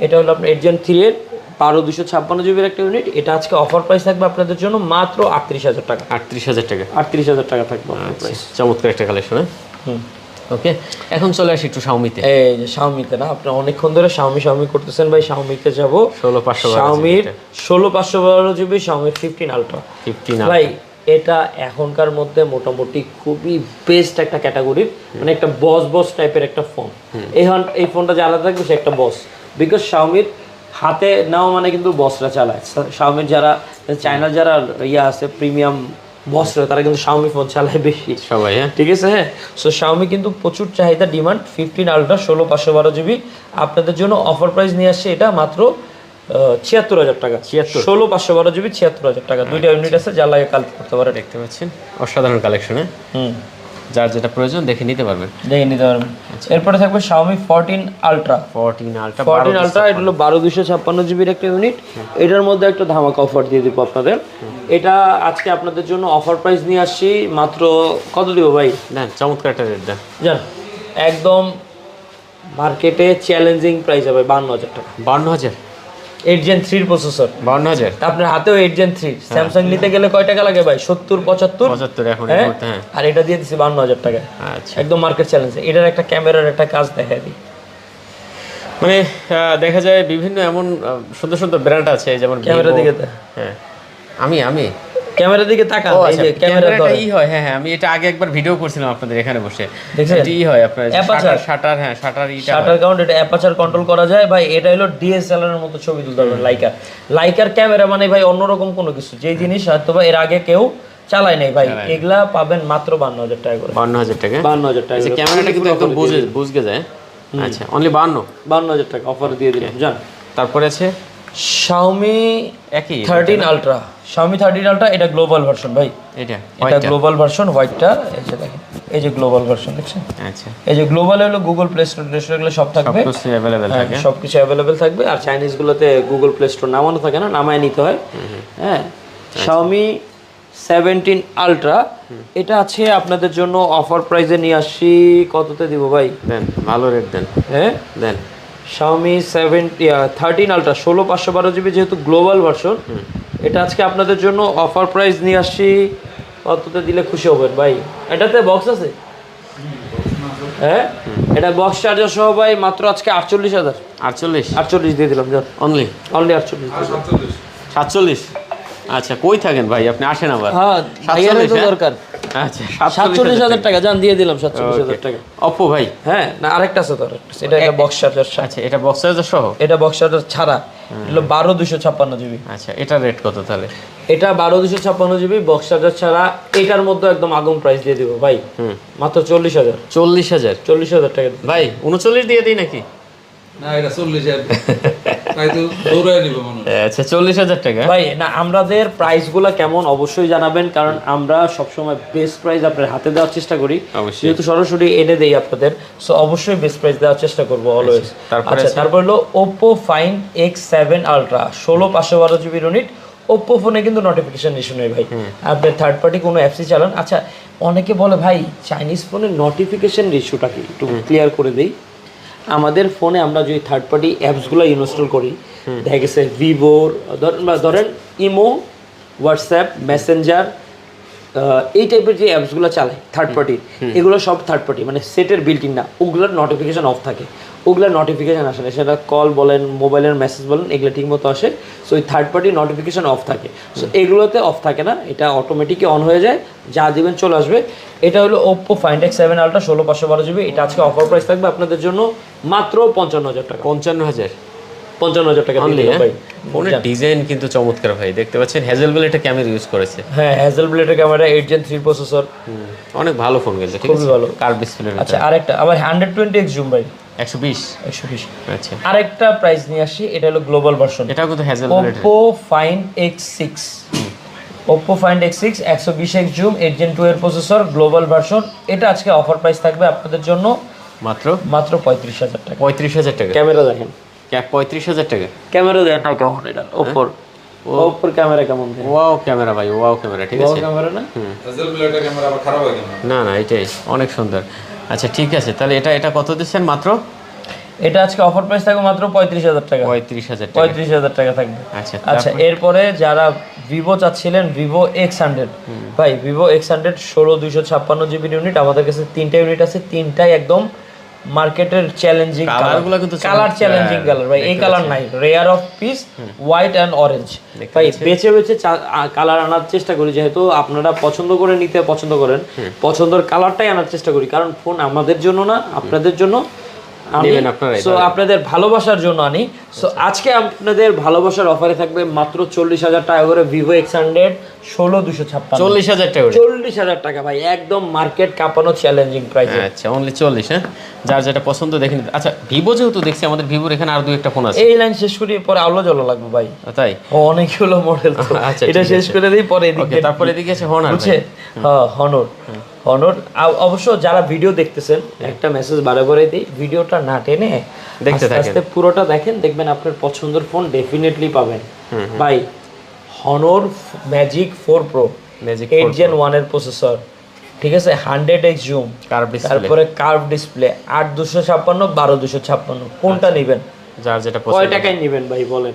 এটা হলো আপনার 8 Gen 3 এর 12/256 জিবির একটা ইউনিট। এটা আজকে অফার প্রাইস থাকবে আপনাদের জন্য মাত্র 38,000 টাকা। 38,000 টাকা থাকবে অফার প্রাইস। চমৎকার একটা কালেকশন। ওকে, এখন চলে আসি একটু Xiaomi-তে। এই যে Xiaomi-তে না, আপনি অনেকক্ষণ ধরে Xiaomi করতেছেন ভাই, Xiaomi-তে যাব। 16/512 Xiaomi-র 16/512 জিবি Xiaomi 15 Ultra ভাই, এটা এখনকার মধ্যে মোটামুটি খুবই বেস্ট একটা ক্যাটাগরির, মানে একটা বস টাইপের একটা ফোন। এই ফোনটা যে আলাদা থাকবে সে একটা বস, বিকজ Xiaomi-র হাতে নাও মানে কিন্তু বসরা চালায়। Xiaomi-র যারা চায়নার যারা আছে প্রিমিয়াম বসরা, তারা কিন্তু Xiaomi ফোন চালায় বেশি সবাই, ঠিক আছে? হ্যাঁ, সো Xiaomi কিন্তু প্রচুর চাহিদা, ডিমান্ড। 15 Ultra 16/512 জিবি আপনাদের জন্য অফার প্রাইস নিয়ে আসছে, এটা মাত্র 76,000 টাকা। 16/512 জিবি 76,000 টাকা। দুইটা ইউনিট আছে, যা লাগে কালেক্ট করতে পারে। দেখতে পাচ্ছেন অসাধারণ কালেকশন, যার যেটা প্রয়োজন দেখে নিতে পারবেন। এরপরে থাকবে Xiaomi 14 Ultra। 14 Ultra এটা হলো 12/256 জিবির একটা ইউনিট। এটার মধ্যে একটা ধামাকা অফার দিয়ে দিব আপনাদের। এটা আজকে আপনাদের জন্য অফার প্রাইস নিয়ে আসছি মাত্র, কত দিব ভাই? না, চমৎকার একটা রেট দেন, জান একদম মার্কেটে চ্যালেঞ্জিং প্রাইস হবে 52,000 টাকা। 52,000? 8 Gen 3 প্রসেসর, 52,000 আপনার হাতেও 8 Gen 3। স্যামসাং নিতে গেলে কয় টাকা লাগে ভাই? 70 75। 75 এখন এই হ্যাঁ? মুহূর্তে, হ্যাঁ। আর এটা দিয়ে দিছি 52,000 টাকায়। আচ্ছা, একদম মার্কেট চ্যালেঞ্জ। এটার একটা ক্যামেরার একটা কাজ দেখা দিই। মানে দেখা যায় বিভিন্ন এমন সুন্দর সুন্দর ব্র্যান্ড আছে, যেমন ক্যামেরার Vivo। দিকে হ্যাঁ, আমি ক্যামেরার দিকে তাকান, ও এই আচ্ছা, যে ক্যামেরা ক্যামেরাটা ধরে। ই হয়, হ্যাঁ হ্যাঁ, আমি এটা আগে একবার ভিডিও করছিলাম আপনাদের এখানে বসে। দেখছেন? এটি ই হয় আপনার Aperture। শাটার, হ্যাঁ শাটার ইটা হয়। শাটার কাউন্ট, এটা অ্যাপারচার কন্ট্রোল করা যায় ভাই। এটা হলো ডিএসএলআর এর মতো ছবি তুলতে পারবেন। লাইকার ক্যামেরা মানে ভাই অন্যরকম কোনো কিছু, যেই জিনিস হয়তো বা এর আগে কেউ চালায় নাই ভাই, এগুলা পাবেন মাত্র 52,000 টাকা করে। 52,000 টাকা। 52,000 টাকা। আচ্ছা, ক্যামেরাটা কিন্তু একদম বুঝে যায়। আচ্ছা, অনলি 52,000 টাকা অফার দিয়ে দিলাম জান। তারপরে আছে Xiaomi একই 13 আলট্রা। Xiaomi 13 আলট্রা, এটা গ্লোবাল ভার্সন ভাই। এটা এটা গ্লোবাল ভার্সন, হোয়াইটটা। এই যে দেখেন, এই যে গ্লোবাল ভার্সন দেখছেন। আচ্ছা, এই যে গ্লোবাল হলো গুগল প্লে স্টোর এগুলো সব থাকবে, সবকিছু অ্যাভেলেবেল থাকে। সবকিছু অ্যাভেলেবেল থাকবে। আর চাইনিজ গুলোতে গুগল প্লে স্টোর নামানো থাকে না, নামায় নিতে হয়। হ্যাঁ, Xiaomi 17 আলট্রা, এটা আছে আপনাদের জন্য অফার প্রাইসে নিয়ে আসি। কততে দিব ভাই? দেন, ভালো রেট দেন। হ্যাঁ, দেন। Xiaomi 13 আলট্রা 16/512 GB, যেহেতু গ্লোবাল ভার্সন, এটা আজকে আপনাদের জন্য অফার প্রাইস নিয়ে আসি। কততে দিলে খুশি হবেন ভাই? এটাতে বক্স আছে? হ্যাঁ, এটা বক্স চার্জার সহ ভাই মাত্র আজকে 48,000। 48 দিয়ে দিলাম জান। Only only 48। 47। আচ্ছা, কই থাকেন ভাই আপনি? আসেন আবার। হ্যাঁ, ভাইয়ারও তো দরকার। আচ্ছা, 47,000 টাকা জান, দিয়ে দিলাম 47,000 টাকা। অপো ভাই। হ্যাঁ, না আরেকটা আছে তো, এটা একটা বক্স চার্জার। আচ্ছা, এটা বক্স চার্জার সহ? এটা বক্স চার্জার ছাড়া, হলো 12,256 GB। আচ্ছা, এটার রেট কত তাহলে? এটা 12,256 GB বক্স চার্জার ছাড়া। এটার মধ্যে একদম আগুন প্রাইস দিয়ে দিব ভাই, মাত্র 40,000। 40,000 টাকা ভাই। 39 দিয়ে দিই নাকি? না, এটা 40,000 তাই তো দৌড়ায় নিব মানুষ। আচ্ছা, 40,000 টাকা ভাই। না, আমাদের প্রাইসগুলো কেমন অবশ্যই জানাবেন, কারণ আমরা সবসময় বেস্ট প্রাইস আপনার হাতে দেওয়ার চেষ্টা করি। অবশ্যই। যেহেতু সরাসরি এনে দেই আপনাদের, সো অবশ্যই বেস্ট প্রাইস দেওয়ার চেষ্টা করবো অলওয়েজ। তারপরে আচ্ছা, তারপর হলো Oppo Find X7 Ultra 16/512 GB unit. Oppo ফোনে কিন্তু নোটিফিকেশন ইস্যু নেই ভাই, আপনি থার্ড পার্টি কোনো অ্যাপসই চালান। আচ্ছা, অনেকে বলে ভাই চাইনিজ ফোনে নোটিফিকেশন ইস্যুটা কি, একটু ক্লিয়ার করে দিই। আমাদের ফোনে আমরা যদি থার্ড পার্টি অ্যাপসগুলো ইনস্টল করি, দেখা গেছে ভিভোর ধরেন ইমো, হোয়াটসঅ্যাপ, মেসেঞ্জার, এই টাইপের যে অ্যাপসগুলো চালায় থার্ড পার্টি, এগুলো সব থার্ড পার্টি, মানে সেটের বিল্ট ইন না, ওগুলোর নোটিফিকেশান অফ থাকে। ওগুলোর নোটিফিকেশান আসে না, সেটা কল বলেন, মোবাইলের মেসেজ বলেন, এগুলো ঠিকমতো আসে। সো ওই থার্ড পার্টি নোটিফিকেশান অফ থাকে। সো এগুলোতে অফ থাকে না, এটা অটোমেটিকই অন হয়ে যায়, যা দিবেন চলে আসবে। এটা হলো Oppo Find X7 Ultra 16/512 GB। এটা আজকে অফার প্রাইস থাকবে আপনাদের জন্য মাত্র 55,000 টাকা। 55,000 টাকা দিয়ে দিলাম ভাই। ফোনের ডিজাইন কিন্তু চমৎকার ভাই, দেখতে পাচ্ছেন হ্যাজেলবেল একটা ক্যামেরা ইউজ করেছে। হ্যাঁ, হ্যাজেলব্লেডের ক্যামেরা, 8 Gen 3 প্রসেসর, অনেক ভালো ফোন কিন্তু, ঠিক খুবই আছে, ভালো। Curve display. আচ্ছা, আরেকটা আবার 120x জুম ভাই, 120। আচ্ছা, আরেকটা প্রাইস নিয়ে আসি। এটা হলো গ্লোবাল ভার্সন, এটাও কিন্তু হ্যাজেলবেল। Oppo Find X6। Oppo Find X6 120x zoom, 8 Gen 2 এর প্রসেসর, গ্লোবাল ভার্সন। এটা আজকে অফার প্রাইস থাকবে আপনাদের জন্য মাত্র 35,000 টাকা। 35,000 টাকা। ক্যামেরা দেখেন, 35,000 টাকা। ক্যামেরা দেখেন না কেমন, এটা Oppo ক্যামেরা কেমন, ওয়াও ক্যামেরা ভাই, ওয়াও ক্যামেরা, ঠিক আছে। ক্যামেরা না, হাজেল ব্লেডের ক্যামেরা আবার খারাপ হয় কেন? না না, এটাই অনেক সুন্দর। আচ্ছা, ঠিক আছে, তাহলে এটা কত দিচ্ছেন? মাত্র এটা আজকে অফার প্রাইস থাকবে মাত্র 35,000 টাকা। 35,000 টাকা। 35,000 টাকা থাকবে। আচ্ছা, আচ্ছা, এরপরে যারা ভিভো চাচ্ছিলেন, ভিভো X100 ভাই, ভিভো X100 16/256 GB ইউনিট, আমাদের কাছে 3টা ইউনিট আছে, 3টাই একদম মার্কেটের চ্যালেঞ্জিং কালারগুলো কিন্তু কালার, চ্যালেঞ্জিং কালার ভাই, এই কালার নাই, rare of piece, white and orange ভাই। বেছে বেছে কালার আনার চেষ্টা করি, যেহেতু আপনারা পছন্দ করে নিতে পছন্দ করেন, পছন্দের কালারটাই আনার চেষ্টা করি, কারণ ফোন আমাদের জন্য না, আপনাদের জন্য, আপনাদের ভালোবাসার জন্য আনি। সো আজকে আপনাদের ভালোবাসার অফারে থাকবে মাত্র 40,000 টাকা করে ভিভো X100 16/256। 40,000 টাকা। 40,000 টাকা ভাই, একদম মার্কেট কাঁপানো চ্যালেঞ্জিং প্রাইস। আচ্ছা, অনলি 40। হ্যাঁ, যার যেটা পছন্দ দেখে নিতে। আচ্ছা, ভিভো যেহেতু দেখছি, আমাদের ভিভোর এখানে আর দুই একটা ফোন আছে। এই লাইন শেষ করি, পরে আলো জ্বলা লাগবে ভাই, তাই অনেকগুলো মডেল তো। আচ্ছা, এটা শেষ করে দিই, পরে এদিকে, তারপরে এদিকে আছে হনার। বুঝছে? হ্যাঁ, হনর। অবশ্য যারা ভিডিও দেখতেছেন, একটা মেসেজ বারে দিই, ভিডিওটা না টেনে দেখতে থাকেন, আস্তে পুরোটা দেখেন, দেখবেন আপনার পছন্দের ফোন ডেফিনেটলি পাবেন ভাই। হনর ম্যাজিক 4 Pro 8 Gen 1 এর প্রসেসর, ঠিক আছে, 100x জুম, তারপরে কার্ভ ডিসপ্লে, 8/256 12/256, কোনটা নেবেন? যার যেটা কয় টাকায় নেবেন ভাই বলেন?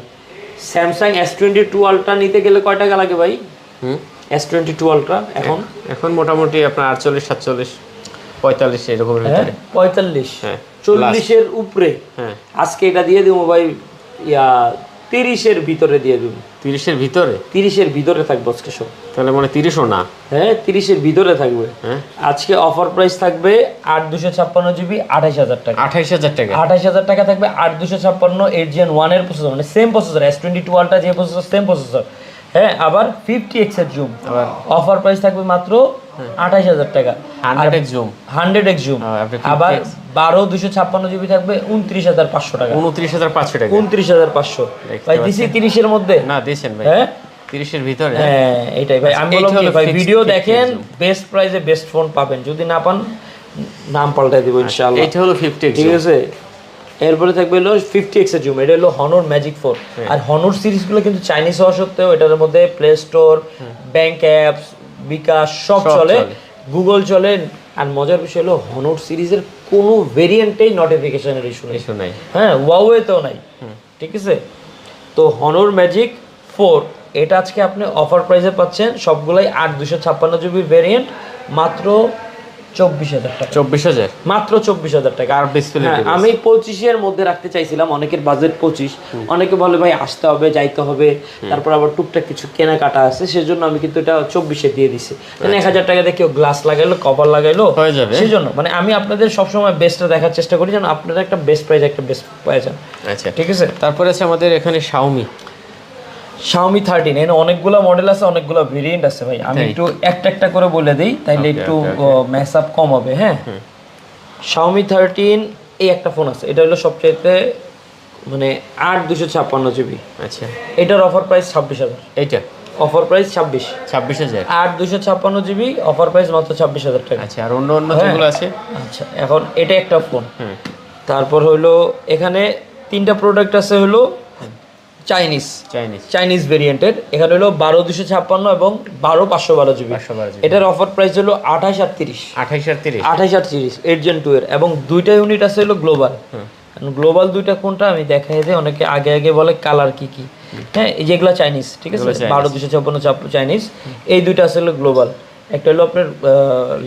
স্যামসাং S22 আলট্রা নিতে গেলে কয় টাকা লাগে ভাই? S22 আলট্রা এখন মোটামুটি আপনার 48 47 45 এরকমের ভিতরে। 45 হ্যাঁ 40 এর উপরে। হ্যাঁ আজকে এটা দিয়ে দেবো ভাই 30 এর ভিতরে দিয়ে দেবো। 30 এর ভিতরে? 30 এর ভিতরে থাকবে আজকে সব। তাহলে মানে 30ও না। হ্যাঁ 30 এর ভিতরে থাকবে। হ্যাঁ আজকে অফার প্রাইস থাকবে 8256 জিবি 28000 টাকা। 28000 টাকা। 28000 টাকা থাকবে 8256 8 Gen 1 এর প্রসেসর, মানে সেম প্রসেসর S22 আলট্রা যে প্রসেসর সেম প্রসেসর। হ্যাঁ আবার 50x এর জুম। আবার অফার প্রাইস থাকবে মাত্র 28000 টাকা। 100x zoom. 100x zoom. আবার 12256 জিবি থাকবে 29500 টাকা। 29500 টাকা। 29500 ভাই দিছি 30 এর মধ্যে না দিয়েছেন ভাই। হ্যাঁ 30 এর ভিতরে। হ্যাঁ এটাই ভাই আমি বললাম কি ভাই ভিডিও দেখেন বেস্ট প্রাইসে বেস্ট ফোন পাবেন, যদি না পান নাম পাল্টাই দিব ইনশাআল্লাহ। এটা হলো 50x ঠিক আছে। এরপরে থাকবে হলো 50x এর জুম, এটা হলো হনর ম্যাজিক 4। আর হনর সিরিজগুলো কিন্তু চাইনিজ হওয়া সত্ত্বেও এটার মধ্যে প্লে স্টোর, ব্যাংক অ্যাপস, বিকাশ সব চলে, গুগল চলে। আর মজার বিষয় হলো হনর সিরিজের কোনো ভেরিয়েন্টেই নোটিফিকেশনের ইস্যু নাই। হ্যাঁ ওয়াওয়েতেও নাই। ঠিক আছে। তো হনর ম্যাজিক 4 এটা আজকে আপনি অফার প্রাইসে পাচ্ছেন সবগুলাই 8256 জিবি ভেরিয়েন্ট মাত্র 24000 টাকা। 24000 মাত্র 24000 টাকা। আর ডিসপ্লে আমি 25 এর মধ্যে রাখতে চাইছিলাম, অনেকের বাজেট 25, অনেকে বলে ভাই আসতে হবে যাইতে হবে, তারপর আবার টুকটাক কিছু কেনাকাটা আছে, সেজন্য আমি কিন্তু এটা 24 এ দিয়ে দিছি। মানে 1000 টাকা দিয়ে কেউ গ্লাস লাগাইলো, কভার লাগাইলো হয়ে যাবে। সেজন্য মানে আমি আপনাদের সবসময় বেস্টটা দেখার চেষ্টা করি যেন আপনারা একটা বেস্ট প্রাইস একটা বেস্ট পাওয়া যান। আচ্ছা ঠিক আছে। তারপরে আছে আমাদের এখানে Xiaomi 13 এর অনেকগুলো মডেল আছে, অনেকগুলো ভেরিয়েন্ট আছে ভাই। আমি একটু একটা একটা করে বলে দেই তাইলে একটু ম্যাচ আপ কম হবে। হ্যাঁ Xiaomi 13 এই একটা ফোন আছে, এটা হলো সবচেয়ে মানে 8256 জিবি। আচ্ছা এটার অফার প্রাইস 26000। এইটা offer price 26000। 8256 GB offer price মাত্র 26000 টাকা। আচ্ছা আর অন্য অন্য যেগুলো আছে? আচ্ছা এখন এটা একটা ফোন। তারপর হলো এখানে তিনটা প্রোডাক্ট আছে হলো চাইনিজ ভেরিয়েন্টের। এখানে হলো 12256 এবং 12512 জিবি। এটার অফার প্রাইস হলো 28 আর 30। 28 আর 30 8 Gen 2 এর, এবং দুইটা ইউনিট আছে হলো গ্লোবাল। গ্লোবাল দুইটা কোনটা আমি দেখাই দিই, অনেকে আগে আগে বলে কালার কি কি। হ্যাঁ এই যেগুলো চাইনিজ, ঠিক আছে 12256 চাইনিজ। এই দুইটা আছে হলো গ্লোবাল। একটা হলো আপনার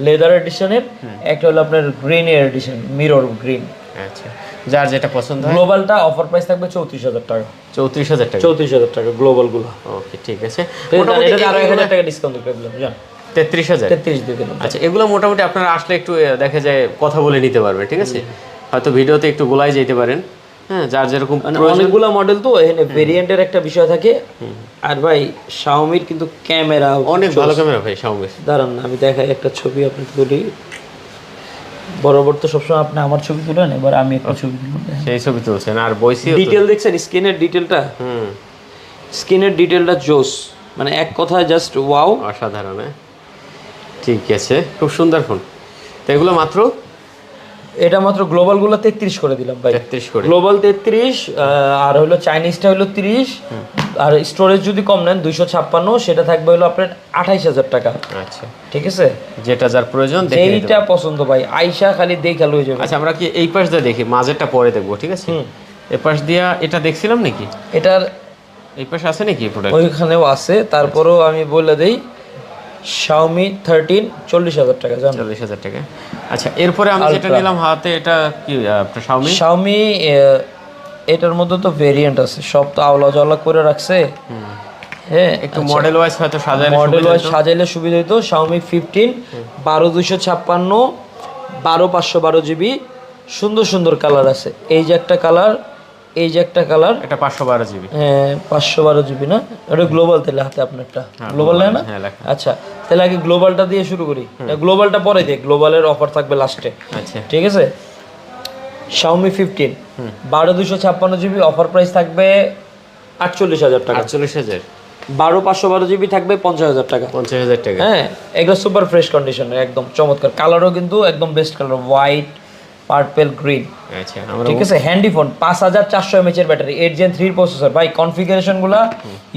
লেদার এডিশনের, একটা হলো আপনার গ্রিন এডিশন মিরর গ্রিন। আচ্ছা যার যেটা পছন্দ হয়। গ্লোবালটা অফার প্রাইস থাকবে 34000 টাকা। 34000 টাকা। 34000 টাকা গ্লোবাল গুলো। ওকে ঠিক আছে। মোটামুটি এটা আরো 1000 টাকা ডিসকাউন্ট দিয়ে দিলাম জান। 33000 দিয়ে দিলাম। আচ্ছা এগুলো মোটামুটি আপনারা আসলে একটু দেখা যায় কথা বলে নিতে পারবে, ঠিক আছে। হয়তো ভিডিওতে একটু গোলাই যেতে পারেন। হ্যাঁ যার যেরকম অনেকগুলো মডেল তো এখানে ভেরিয়েন্টের একটা বিষয় থাকে। আর ভাই Xiaomi কিন্তু ক্যামেরা অনেক ভালো ক্যামেরা ভাই Xiaomi। দাঁড়ান আমি দেখাই একটা ছবি আপনাকে তুলি। বরাবর তো সবসময় আপনি আমার ছবি তুলেন, এবার আমি একটা ছবি তুলব। সেই ছবি তুলছেন আর বয়সিও ডিটেইল দেখছেন স্ক্রিনের ডিটেইলটা? স্ক্রিনের ডিটেইলটা জোস, মানে এক কথায় জাস্ট ওয়াও, অসাধারণ। ঠিক আছে খুব সুন্দর ফোন। তো এগুলো মাত্র এটা মাত্র গ্লোবাল গুলো 33 করে দিলাম ভাই। 33 করে গ্লোবাল 33 আর হলো চাইনিজটা হলো 30 আর স্টোরেজ যদি কম নেন 256 সেটা থাকবে হলো আপনার 28000 টাকা। আচ্ছা ঠিক আছে। যেটা যার প্রয়োজন দেখে নিতে এইটা পছন্দ ভাই আয়শা খালি দেখে লয়ে যাবে। আচ্ছা আমরা কি এই পাশ দিয়ে দেখি, মাঝেরটা পরে দেখবো, ঠিক আছে। এই পাশ দিয়া এটা দেখছিলাম নাকি? এটার এই পাশে আছে নাকি প্রোডাক্ট? ওইখানেও আছে, তারপরেও আমি বলে দেই Xiaomi 13 40000 টাকা জান। 40000 টাকা। আচ্ছা এরপরে আমি যেটা নিলাম হাতে, এটা কি আপনার Xiaomi এটার মধ্যে তো ভেরিয়েন্ট আছে, সব তো আওলা জলা করে রাখছে। হ্যাঁ একটু মডেল ওয়াইজ হয়তো সাজাইলে সুবিধা হতো। Xiaomi 15 12256 12512 জিবি, সুন্দর সুন্দর কালার আছে। এই যে একটা কালার, এই যে একটা কালার, এটা 512 জিবি। হ্যাঁ 512 জিবি না, এটা গ্লোবাল তাহলে হাতে আপনারটা গ্লোবাল না? আচ্ছা তাহলে আগে গ্লোবালটা দিয়ে শুরু করি। গ্লোবালটা পরে দিই, গ্লোবালের অফার থাকবে লাস্টে। আচ্ছা ঠিক আছে। Xiaomi 15 12256 জিবি অফার প্রাইস থাকবে 48000 টাকা। 48000। 12512 জিবি থাকবে 50000 টাকা। 50000 টাকা। হ্যাঁ এগুলো সুপার ফ্রেশ কন্ডিশনের, একদম চমৎকার। কালারও কিন্তু একদম best colour, white purple green. আচ্ছা ঠিক আছে। হ্যান্ডি ফোন, 5400 mAh এর ব্যাটারি, 8 Gen 3 প্রসেসর। ভাই কনফিগারেশনগুলো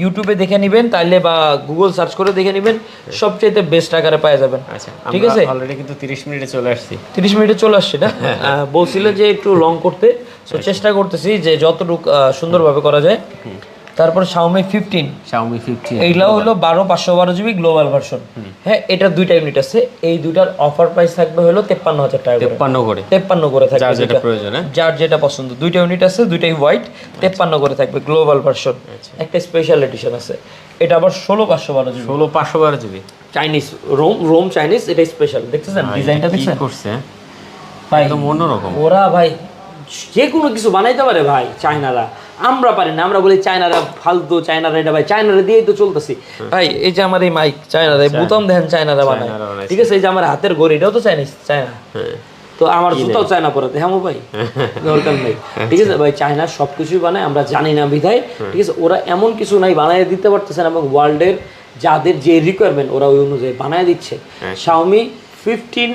ইউটিউবে দেখে নেবেন তাইলে, বা গুগল সার্চ করে দেখে নেবেন, সবচেয়ে বেস্ট আকারে পাওয়া যাবেন। আচ্ছা ঠিক আছে। অলরেডি কিন্তু 30 মিনিটে চলে আসছি। 30 মিনিটে চলে আসছে না? বলছিলে যে একটু লং করতে, তো চেষ্টা করতেছি যে যতটুকু সুন্দরভাবে করা যায়। তারপর Xiaomi 15, Xiaomi 15 এইগুলো হলো 12/512 GB গ্লোবাল ভার্সন। হ্যাঁ, এটা দুইটা ইউনিট আছে, এই দুইটার অফার প্রাইস থাকবে হলো 53,000 টাকা করে। 53 করে 53 করে থাকবে, যার যেটা দুইটা। প্রয়োজন, হ্যাঁ? যার যেটা পছন্দ, দুইটা ইউনিট আছে, দুইটাই হোয়াইট, 53 করে থাকবে গ্লোবাল ভার্সন। একটা স্পেশাল এডিশন আছে, এটা আবার 16/512 GB 16/512 GB Chinese, ROM Chinese, এটা স্পেশাল। দেখতেছেন ডিজাইনটা, কি দেখছেন করছে ভাই? একদম অন্যরকম। ওরা ভাই যে কোনো কিছু বানাইতে পারে ভাই, চায়নারা। আমরা পারি না, আমরা বলি চায়নারা ফালতু, চায়নারা এটা ভাই, চায়নারা দিয়েই তো চলতেছি ভাই। এই যে আমার এই মাইক চায়নারা, বুতাম দেখেন চায়নারা বানায়, চায়নারা বানাইছে। ঠিক আছে? এই যে আমার হাতের ঘড়ি, এটাও তো চাইনিজ, চায়না। তো আমার জুতাও চায়না পরাতে, হ্যাঁ ভাই, দরকার নেই, ঠিক আছে ভাই? চায়না সবকিছুই বানায়, আমরা জানি না বিধায়, ঠিক আছে? ওরা এমন কিছু নাই বানায় দিতে পারতেছে না, এবং ওয়ার্ল্ডের যাদের যে রিকোয়ারমেন্ট ওরা ওই অনুযায়ী বানায় দিচ্ছে। Xiaomi 15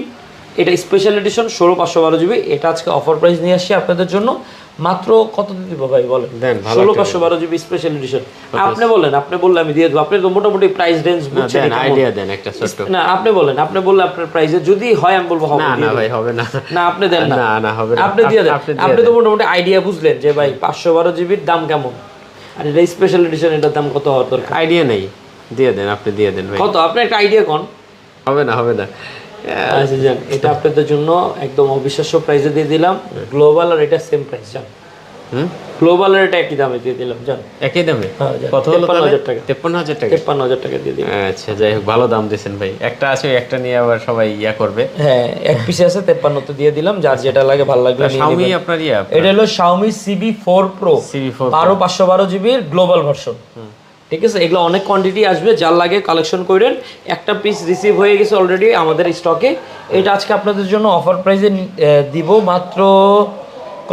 এটা স্পেশাল এডিশন 16/512 GB, এটা আজকে অফার প্রাইস নিয়ে আসছি আপনাদের জন্য। মাত্র কত দিব ভাই বলেন? দেন, ভালো 16/512 GB স্পেশাল এডিশন। আপনি বলেন, আপনি বললে আমি দিয়ে দেবো। আপনি তো মোটামুটি প্রাইস রেঞ্জ বুঝছেন, দেন আইডিয়া দেন একটা ছোট। না আপনি বলেন, আপনি বললে আপনার প্রাইসে যদি হয় আমি বলবো হবে। না না ভাই হবে না, না আপনি দেন না, না হবে না, আপনি দিয়ে দেন। আপনি দিয়ে আপনি তো মোটামুটি আইডিয়া বুঝলেন যে ভাই 512 জিবির দাম কেমন, আর এটা স্পেশাল এডিশন, এটার দাম কত হওয়ার দরকার? আইডিয়া নেই, দিয়ে দেন, আপনি দিয়ে দেন ভাই। কত আপনি একটা আইডিয়া কোন? হবে না হবে না। আচ্ছা যান, এটা আপনাদের জন্য একদম অবিশ্বাস্য প্রাইসে দিয়ে দিলাম। গ্লোবাল আর এটা সেম প্রাইস যান, গ্লোবাল আর এটা একই দামে দিয়ে দিলাম যান, একই দামে। হ্যাঁ, যান। কত হলো? 53,000 টাকা। 53,000 টাকা। 53,000 টাকা দিয়ে দিলাম। আচ্ছা যাই হোক, ভালো দাম দিয়েছেন ভাই। একটা আছে, একটা নিয়ে আবার সবাই ইয়া করবে। হ্যাঁ, এক পিসে আছে, 53 তে দিয়ে দিলাম, যার যেটা লাগে ভালো লাগবে নিয়ে Xiaomi নিবেন। আপনার ইয়া এটা হলো Xiaomi CB4 Pro, CB4 12/512 জিবির গ্লোবাল ভার্সন, ঠিক আছে? এগুলো অনেক কোয়ান্টিটি আসবে, যার লাগে কালেকশন করেন। একটা পিস রিসিভ হয়ে গেছে অলরেডি আমাদের স্টকে। এটা আজকে আপনাদের জন্য অফার প্রাইসে দিব মাত্র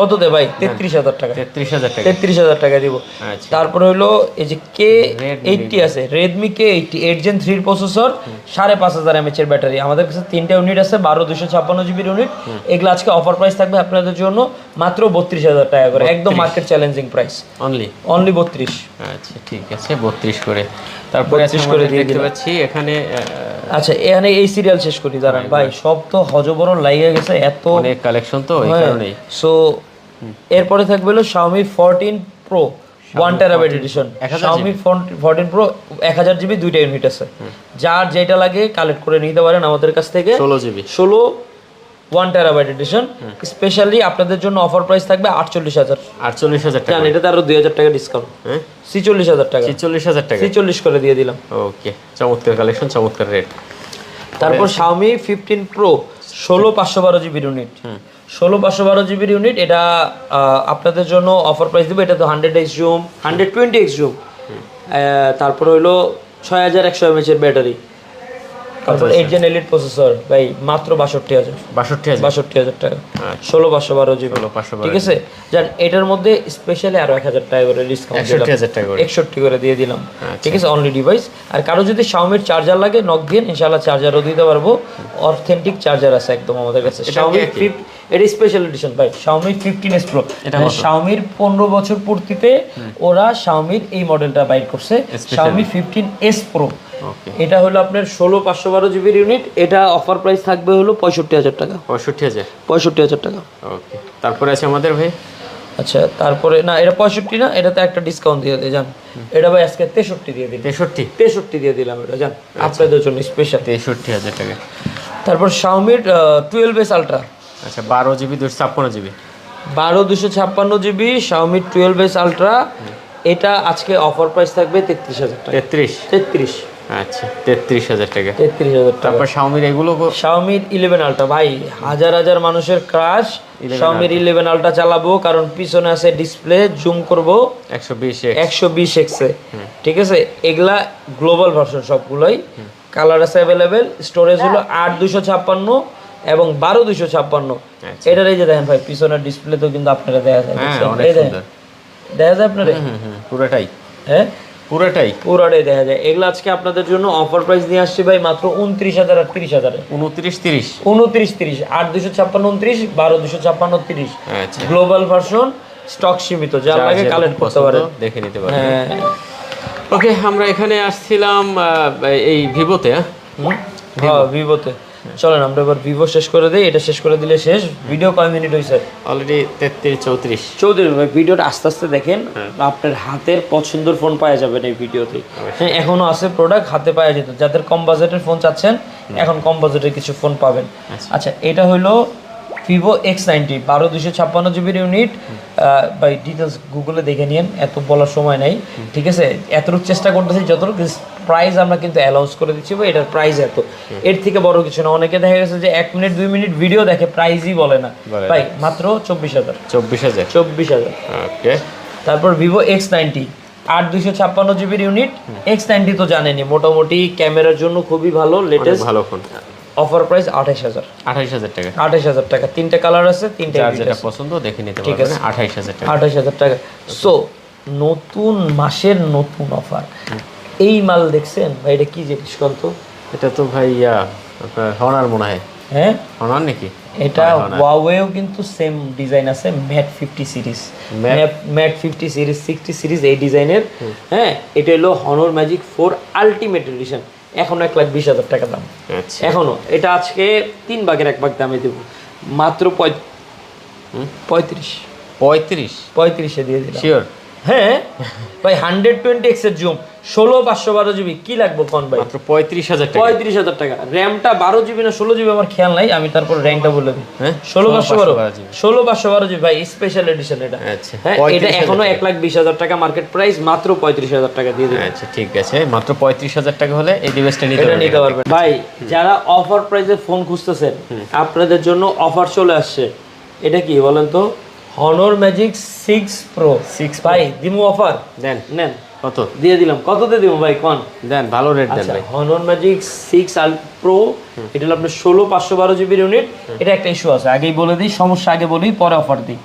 কত দে ভাই? 33,000 টাকা। 33,000 টাকা। 33,000 টাকা দিব। আচ্ছা। তারপরে হলো এই যে K80 আছে, Redmi K80 8 Gen 3 processor, 5,500 mAh এর ব্যাটারি। আমাদের কাছে 3টা ইউনিট আছে, 12/256 জিবির ইউনিট। এগুলো আজকে অফার প্রাইস থাকবে আপনাদের জন্য মাত্র 32,000 টাকা করে, একদম market challenging price, only only 32। আচ্ছা ঠিক আছে, 32 করে। তারপরে 32 করে দিয়ে দেখতে দিলাম। পাচ্ছি এখানে আচ্ছা, এখানে এই সিরিয়াল শেষ করি দাঁড়ান ভাই, সব তো হজবরল লাগিয়ে গেছে এত অনেক কালেকশন তো এই কারণেই। সো এরপরে থাকবে হলো Xiaomi 14 Pro 1 TB edition. Xiaomi 14 Pro 1000 GB, দুইটা ইউনিট আছে, যার যেটা লাগে কালেক্ট করে নিতে পারেন আমাদের কাছ থেকে। 16 জিবি 1 TB এডিশন। স্পেশালি আপনাদের জন্য অফার প্রাইস থাকবে 48,000। 48,000 টাকা। জান, এটাতে আরো 2,000 টাকা ডিসকাউন্ট, হ্যাঁ 46,000 টাকা। 46,000 টাকা। 46 করে দিয়ে দিলাম। ওকে, চমৎকার কালেকশন, চমৎকার রেট। তারপর Xiaomi 15 Pro 16/512 জিবির ইউনিট, 16/512 জিবির ইউনিট। এটা আপনাদের জন্য অফার প্রাইস দেবো। এটা তো 100x জুম, 120x জুম, তারপর হইলো 6100 mAh এর ব্যাটারি, তারপর 8 Gen Elite প্রসেসর ভাই, মাত্র 62,000। 62,000 টাকা, 16/512 জিবি, 16/512 ঠিক আছে? জান, এটার মধ্যে স্পেশালি আরো 1,000 টাকা করে ডিসকাউন্ট দিলাম, 61,000 টাকা করে। 61 করে দিয়ে দিলাম, ঠিক আছে? Only device. আর কারো যদি Xiaomi চার্জার লাগে নক দিন, ইনশাআল্লাহ চার্জারও দিতে পারবো। অথেন্টিক চার্জার আছে একদম আমাদের কাছে। Xiaomi 50, এটা স্পেশাল এডিশন ভাই, Xiaomi 15s Pro। Xiaomiর 15 বছর পূর্তিতে ওরা Xiaomiর এই মডেলটা বাইর করছে, Xiaomi 15s Pro। এটা হলো আপনার 16/512 জিবির ইউনিট। এটা অফার প্রাইস থাকবে হলো 65,000 টাকা। 65,000 টাকা। ওকে, তারপরে আছে আমাদের ভাই। আচ্ছা, তারপরে না, এটা 65 না, এটাতে একটা ডিসকাউন্ট দিয়ে দিয়ে যান। এটা ভাই আজকে 63 দিয়ে দিলাম। 63 দিয়ে দিলাম এটা, জান, আপনাদের জন্য স্পেশাল 63,000 টাকা। তারপর Xiaomi 12s Ultra, আচ্ছা 12 GB 256 GB, 12/256 GB Xiaomi 12s Ultra। এটা আজকে অফার প্রাইস থাকবে 33,000 টাকা। 33। আচ্ছা 33,000 টাকা। 33,000 টাকা। তারপর Xiaomi এগুলো Xiaomi 11 Ultra ভাই, হাজার হাজার মানুষের ক্রাশ। Xiaomi 11 Ultra চালাবো, কারণ পিছনে আছে ডিসপ্লে, জুম করব 120x এ, ঠিক আছে? এগুলা গ্লোবাল ভার্সন সবগুলোই, কালার আছে অ্যাভেলেবেল। স্টোরেজ হলো 8/256 এবং 12/256। এটার এই যে দেখেন ভাই, পিছনের ডিসপ্লে তো কিন্তু আপনারা দেখা যায়, দেখা যায় আপনারা পুরোটাই, হ্যাঁ পুরোটাই দেখা যায়। এগুলো আজকে আপনাদের জন্য অফার প্রাইস নিয়ে আসছি ভাই, মাত্র 29,000 আর 30,000। 29-30 29-30, 8/256 12/256 30। আচ্ছা, গ্লোবাল ভার্সন, স্টক সীমিত, যা লাগে কালেক্ট করতে পারেন, দেখে নিতে পারেন। হ্যাঁ। ওকে, আমরা এখানে আসছিলাম এই ভিভোতে। হ্যাঁ, ভিভোতে। চলেন আমরা এবার ভিভো শেষ করে দিই, এটা শেষ করে দিলে শেষ। ভিডিও কয় মিনিট হয়েছে? অলরেডি 33 34। চৌধুরী ভাই ভিডিওটা আস্তে আস্তে দেখেন, আপনার হাতের পছন্দের ফোন পাওয়া যাবেন এই ভিডিওতে। হ্যাঁ এখনো আছে প্রোডাক্ট হাতে পাওয়া যেত, যাদের কম বাজেটের ফোন চাচ্ছেন এখন কম বাজেটের কিছু ফোন পাবেন। আচ্ছা এটা হলো ভিভো X90 12 256 জিবির ইউনিট। বাই ডিটেলস গুগলে দেখে নিন, এত বলার সময় নাই, ঠিক আছে? এতটুকু চেষ্টা করতেছি যতটুকু প্রাইস আমরা কিন্তু অ্যালাউন্স করে দিচ্ছি ভাই, এটার প্রাইস এত, এর থেকে বড় কিছু না। অনেকে দেখা গেছে যে 1 মিনিট 2 মিনিট ভিডিও দেখে প্রাইসই বলে না ভাই, মাত্র 24,000। 24,000 ওকে। তারপর ভিভো X90 8 256 জিবির ইউনিট। X90 তো জানেনই মোটামুটি ক্যামেরার জন্য খুবই ভালো, লেটেস্ট ভালো ফোন। অফার প্রাইস 28,000 টাকা। 28,000 টাকা, তিনটা কালার আছে, তিনটা যার যেটা পছন্দ দেখে নিতে ঠিক পারবেন। আছে। 28,000 টাকা। 28,000 টাকা। সো নতুন মাসের নতুন অফার, এই মাল দেখছেন ভাই? এটা কি জিনিস বলতো? এটা তো ভাই আপনার হনার মনে হয়। হ্যাঁ হনার নাকি? এটা ওয়াওয়েও কিন্তু সেম ডিজাইন আছে, Mate 50 series, Mate 50 series 60 series এই ডিজাইনের। হ্যাঁ এটা হলো হনর ম্যাজিক 4 আলটিমেট এডিশন, এখনো 1,20,000 টাকা দাম। আচ্ছা এখনো এটা আজকে 3 ভাগের 1 ভাগ দামে দেবো, মাত্র 35 এ দিয়ে দিলাম। শিওর? হ্যাঁ ভাই 120x এর জুম, 16/512 জিবি, কি লাগবে কোন ভাই? মাত্র 35,000 টাকা। 35,000 টাকা। র্যামটা 12 জিবি না 16 জিবি আমার খেয়াল নাই, আমি তারপর র্যাঙ্কটা বলে দিই। হ্যাঁ 16/512 জিবি ভাই, স্পেশাল এডিশন এটা। আচ্ছা হ্যাঁ এটা এখনো 1,20,000 টাকা মার্কেট প্রাইস, মাত্র 35,000 টাকা দিয়ে দিবেন। আচ্ছা ঠিক আছে, মাত্র 35,000 টাকা হলে এই ডিভাইসটা নিতে পারবেন ভাই। যারা অফার প্রাইসে ফোন খুঁজতেছেন আপনাদের জন্য অফার চলে আসছে। এটা কি বলেন তো? হনর ম্যাজিক 6 প্রো 6 ভাই দিমু অফার, দেন। নেন কত দিয়ে দিলাম, কততে দিব ভাই কোন? দেন ভালো রেট দেন ভাই। হনর ম্যাজিক 6 প্রো, এটা হলো আপনার 16/512 জিবির ইউনিট। এটা একটা ইস্যু আছে, আগেই বলে দিই, সমস্যা আগে বলি পরে অফার দিই।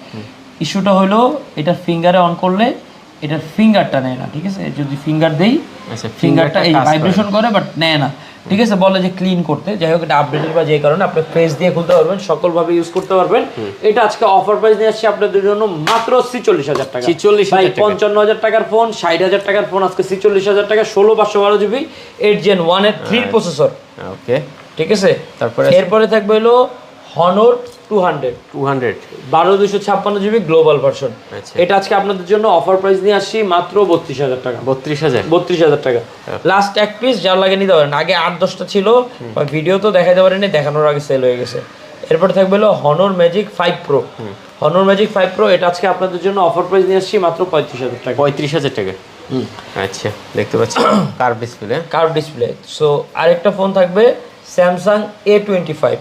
ইস্যুটা হলো এটা ফিঙ্গারে অন করলে এটার ফিঙ্গারটা নেয় না, ঠিক আছে? যদি ফিঙ্গার দেই আচ্ছা ফিঙ্গারটা এই ভাইব্রেশন করে বাট নেয় না, ঠিক আছে? বলে যে ক্লিন করতে, যাই হোক এটা আপডেটের বা যে কারণে আপনি ফেস দিয়ে খুলতে পারবেন, সকলভাবে ইউজ করতে পারবেন। এটা আজকে অফার প্রাইস নিয়ে আসছি আপনাদের জন্য মাত্র 46,000 টাকা। 46,000 টাকা। 55,000 টাকার ফোন, 60,000 টাকার ফোন আজকে 46,000 টাকা, 16/512 জিবি 8 Gen 1 এর 3 প্রসেসর। ওকে ঠিক আছে, তারপরে এরপরে থাকবে হলো হনর 200 12 256 জিবি গ্লোবাল ভার্সন। এটা আজকে আপনাদের জন্য অফার প্রাইস নিয়ে আসছি মাত্র 32,000 টাকা। 32,000 টাকা লাস্ট এক পিস, যার লাগে নিতে পারেন। আগে 8-10টা ছিল, ভিডিও তো দেখাতে পারেনি, দেখানোর আগে সেল হয়ে গেছে। এরপরে থাকবে হলো Honor magic 5 pro. Honor magic 5 pro এটা আজকে আপনাদের জন্য অফার প্রাইস নিয়ে আসছি মাত্র 35,000 টাকা। 35,000 টাকা। আচ্ছা দেখতে পাচ্ছি কার্ভ ডিসপ্লে। সো আরেকটা ফোন থাকবে স্যামসাং A25,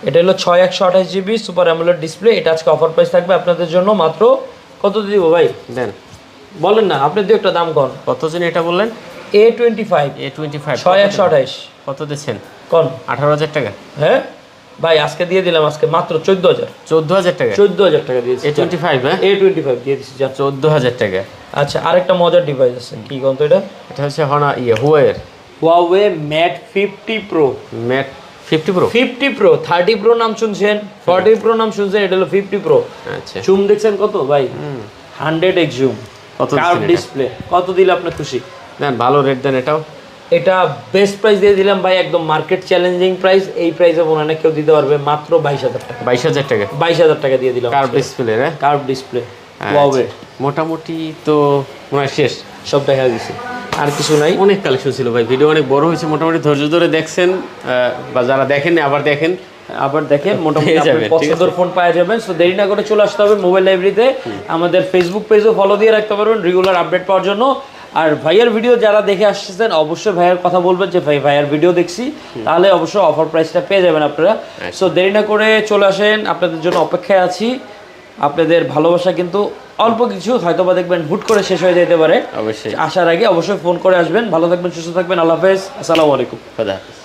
এটা হলো 6/128 জিবি সুপার অ্যামোলেড ডিসপ্লে। এটা আজকে অফার প্রাইস থাকবে আপনাদের জন্য মাত্র, কত দিব ভাই? দেন বলেন না, আপনি দু একটা দাম কোন? কত জন এটা বললেন? A25 6/128 কত দিচ্ছেন কোন? 18,000 টাকা। হ্যাঁ ভাই আজকে দিয়ে দিলাম, আজকে মাত্র 14,000 টাকা। 14,000 টাকা দিয়েছি। A25 হ্যাঁ A25 দিয়ে দিচ্ছি যা 14,000 টাকা। আচ্ছা আরেকটা মজার ডিভাইস আছে, কি কোন তো? এটা হচ্ছে Huawei Mate 50 Pro। 50 Pro 30 Pro নাম শুনছেন, 40 Pro নাম শুনছেন, এটা হলো 50 Pro। আচ্ছা জুম দেখছেন কত ভাই? 100x জুম, কত কার্ভ ডিসপ্লে। কত দিলে আপনি খুশি? দেন ভালো রেট দেন। এটা বেস্ট প্রাইস দিয়ে দিলাম ভাই, একদম মার্কেট চ্যালেঞ্জিং প্রাইস। এই প্রাইসে মনে হয় না কেউ দিতে পারবে, মাত্র 22,000 টাকা। 22,000 টাকা দিয়ে দিলাম। কার্ভ ডিসপ্লে হ্যাঁ কার্ভ ডিসপ্লে Huawei। মোটামুটি তো মনে হয় শেষ, সব দেখা গেছে, আর কিছু নাই। অনেক কালেকশন ছিল ভাই, ভিডিও অনেক বড় হয়েছে। মোটামুটি ধৈর্য ধরে দেখছেন, বা যারা দেখেন আবার দেখেন মোটামুটি আপনার পছন্দের ফোন পাওয়া যাবেন। সো দেরি না করে চলে আসতে হবে মোবাইল লাইব্রেরিতে। আমাদের ফেসবুক পেজও ফলো দিয়ে রাখতে পারবেন রেগুলার আপডেট পাওয়ার জন্য। আর ভাইয়ার ভিডিও যারা দেখে আসছেন অবশ্যই ভাইয়ার কথা বলবেন যে ভাইয়ার ভিডিও দেখছি, তাহলে অবশ্যই অফার প্রাইসটা পেয়ে যাবেন আপনারা। সো দেরি না করে চলে আসেন, আপনাদের জন্য অপেক্ষায় আছি। আপনাদের ভালোবাসা কিন্তু অল্প কিছু, হয়তো বা দেখবেন হুট করে শেষ হয়ে যেতে পারে। অবশ্যই আসার আগে অবশ্যই ফোন করে আসবেন। ভালো থাকবেন, সুস্থ থাকবেন। আল্লাহ হাফেজ, আসসালামু আলাইকুম। খোদা হাফেজ।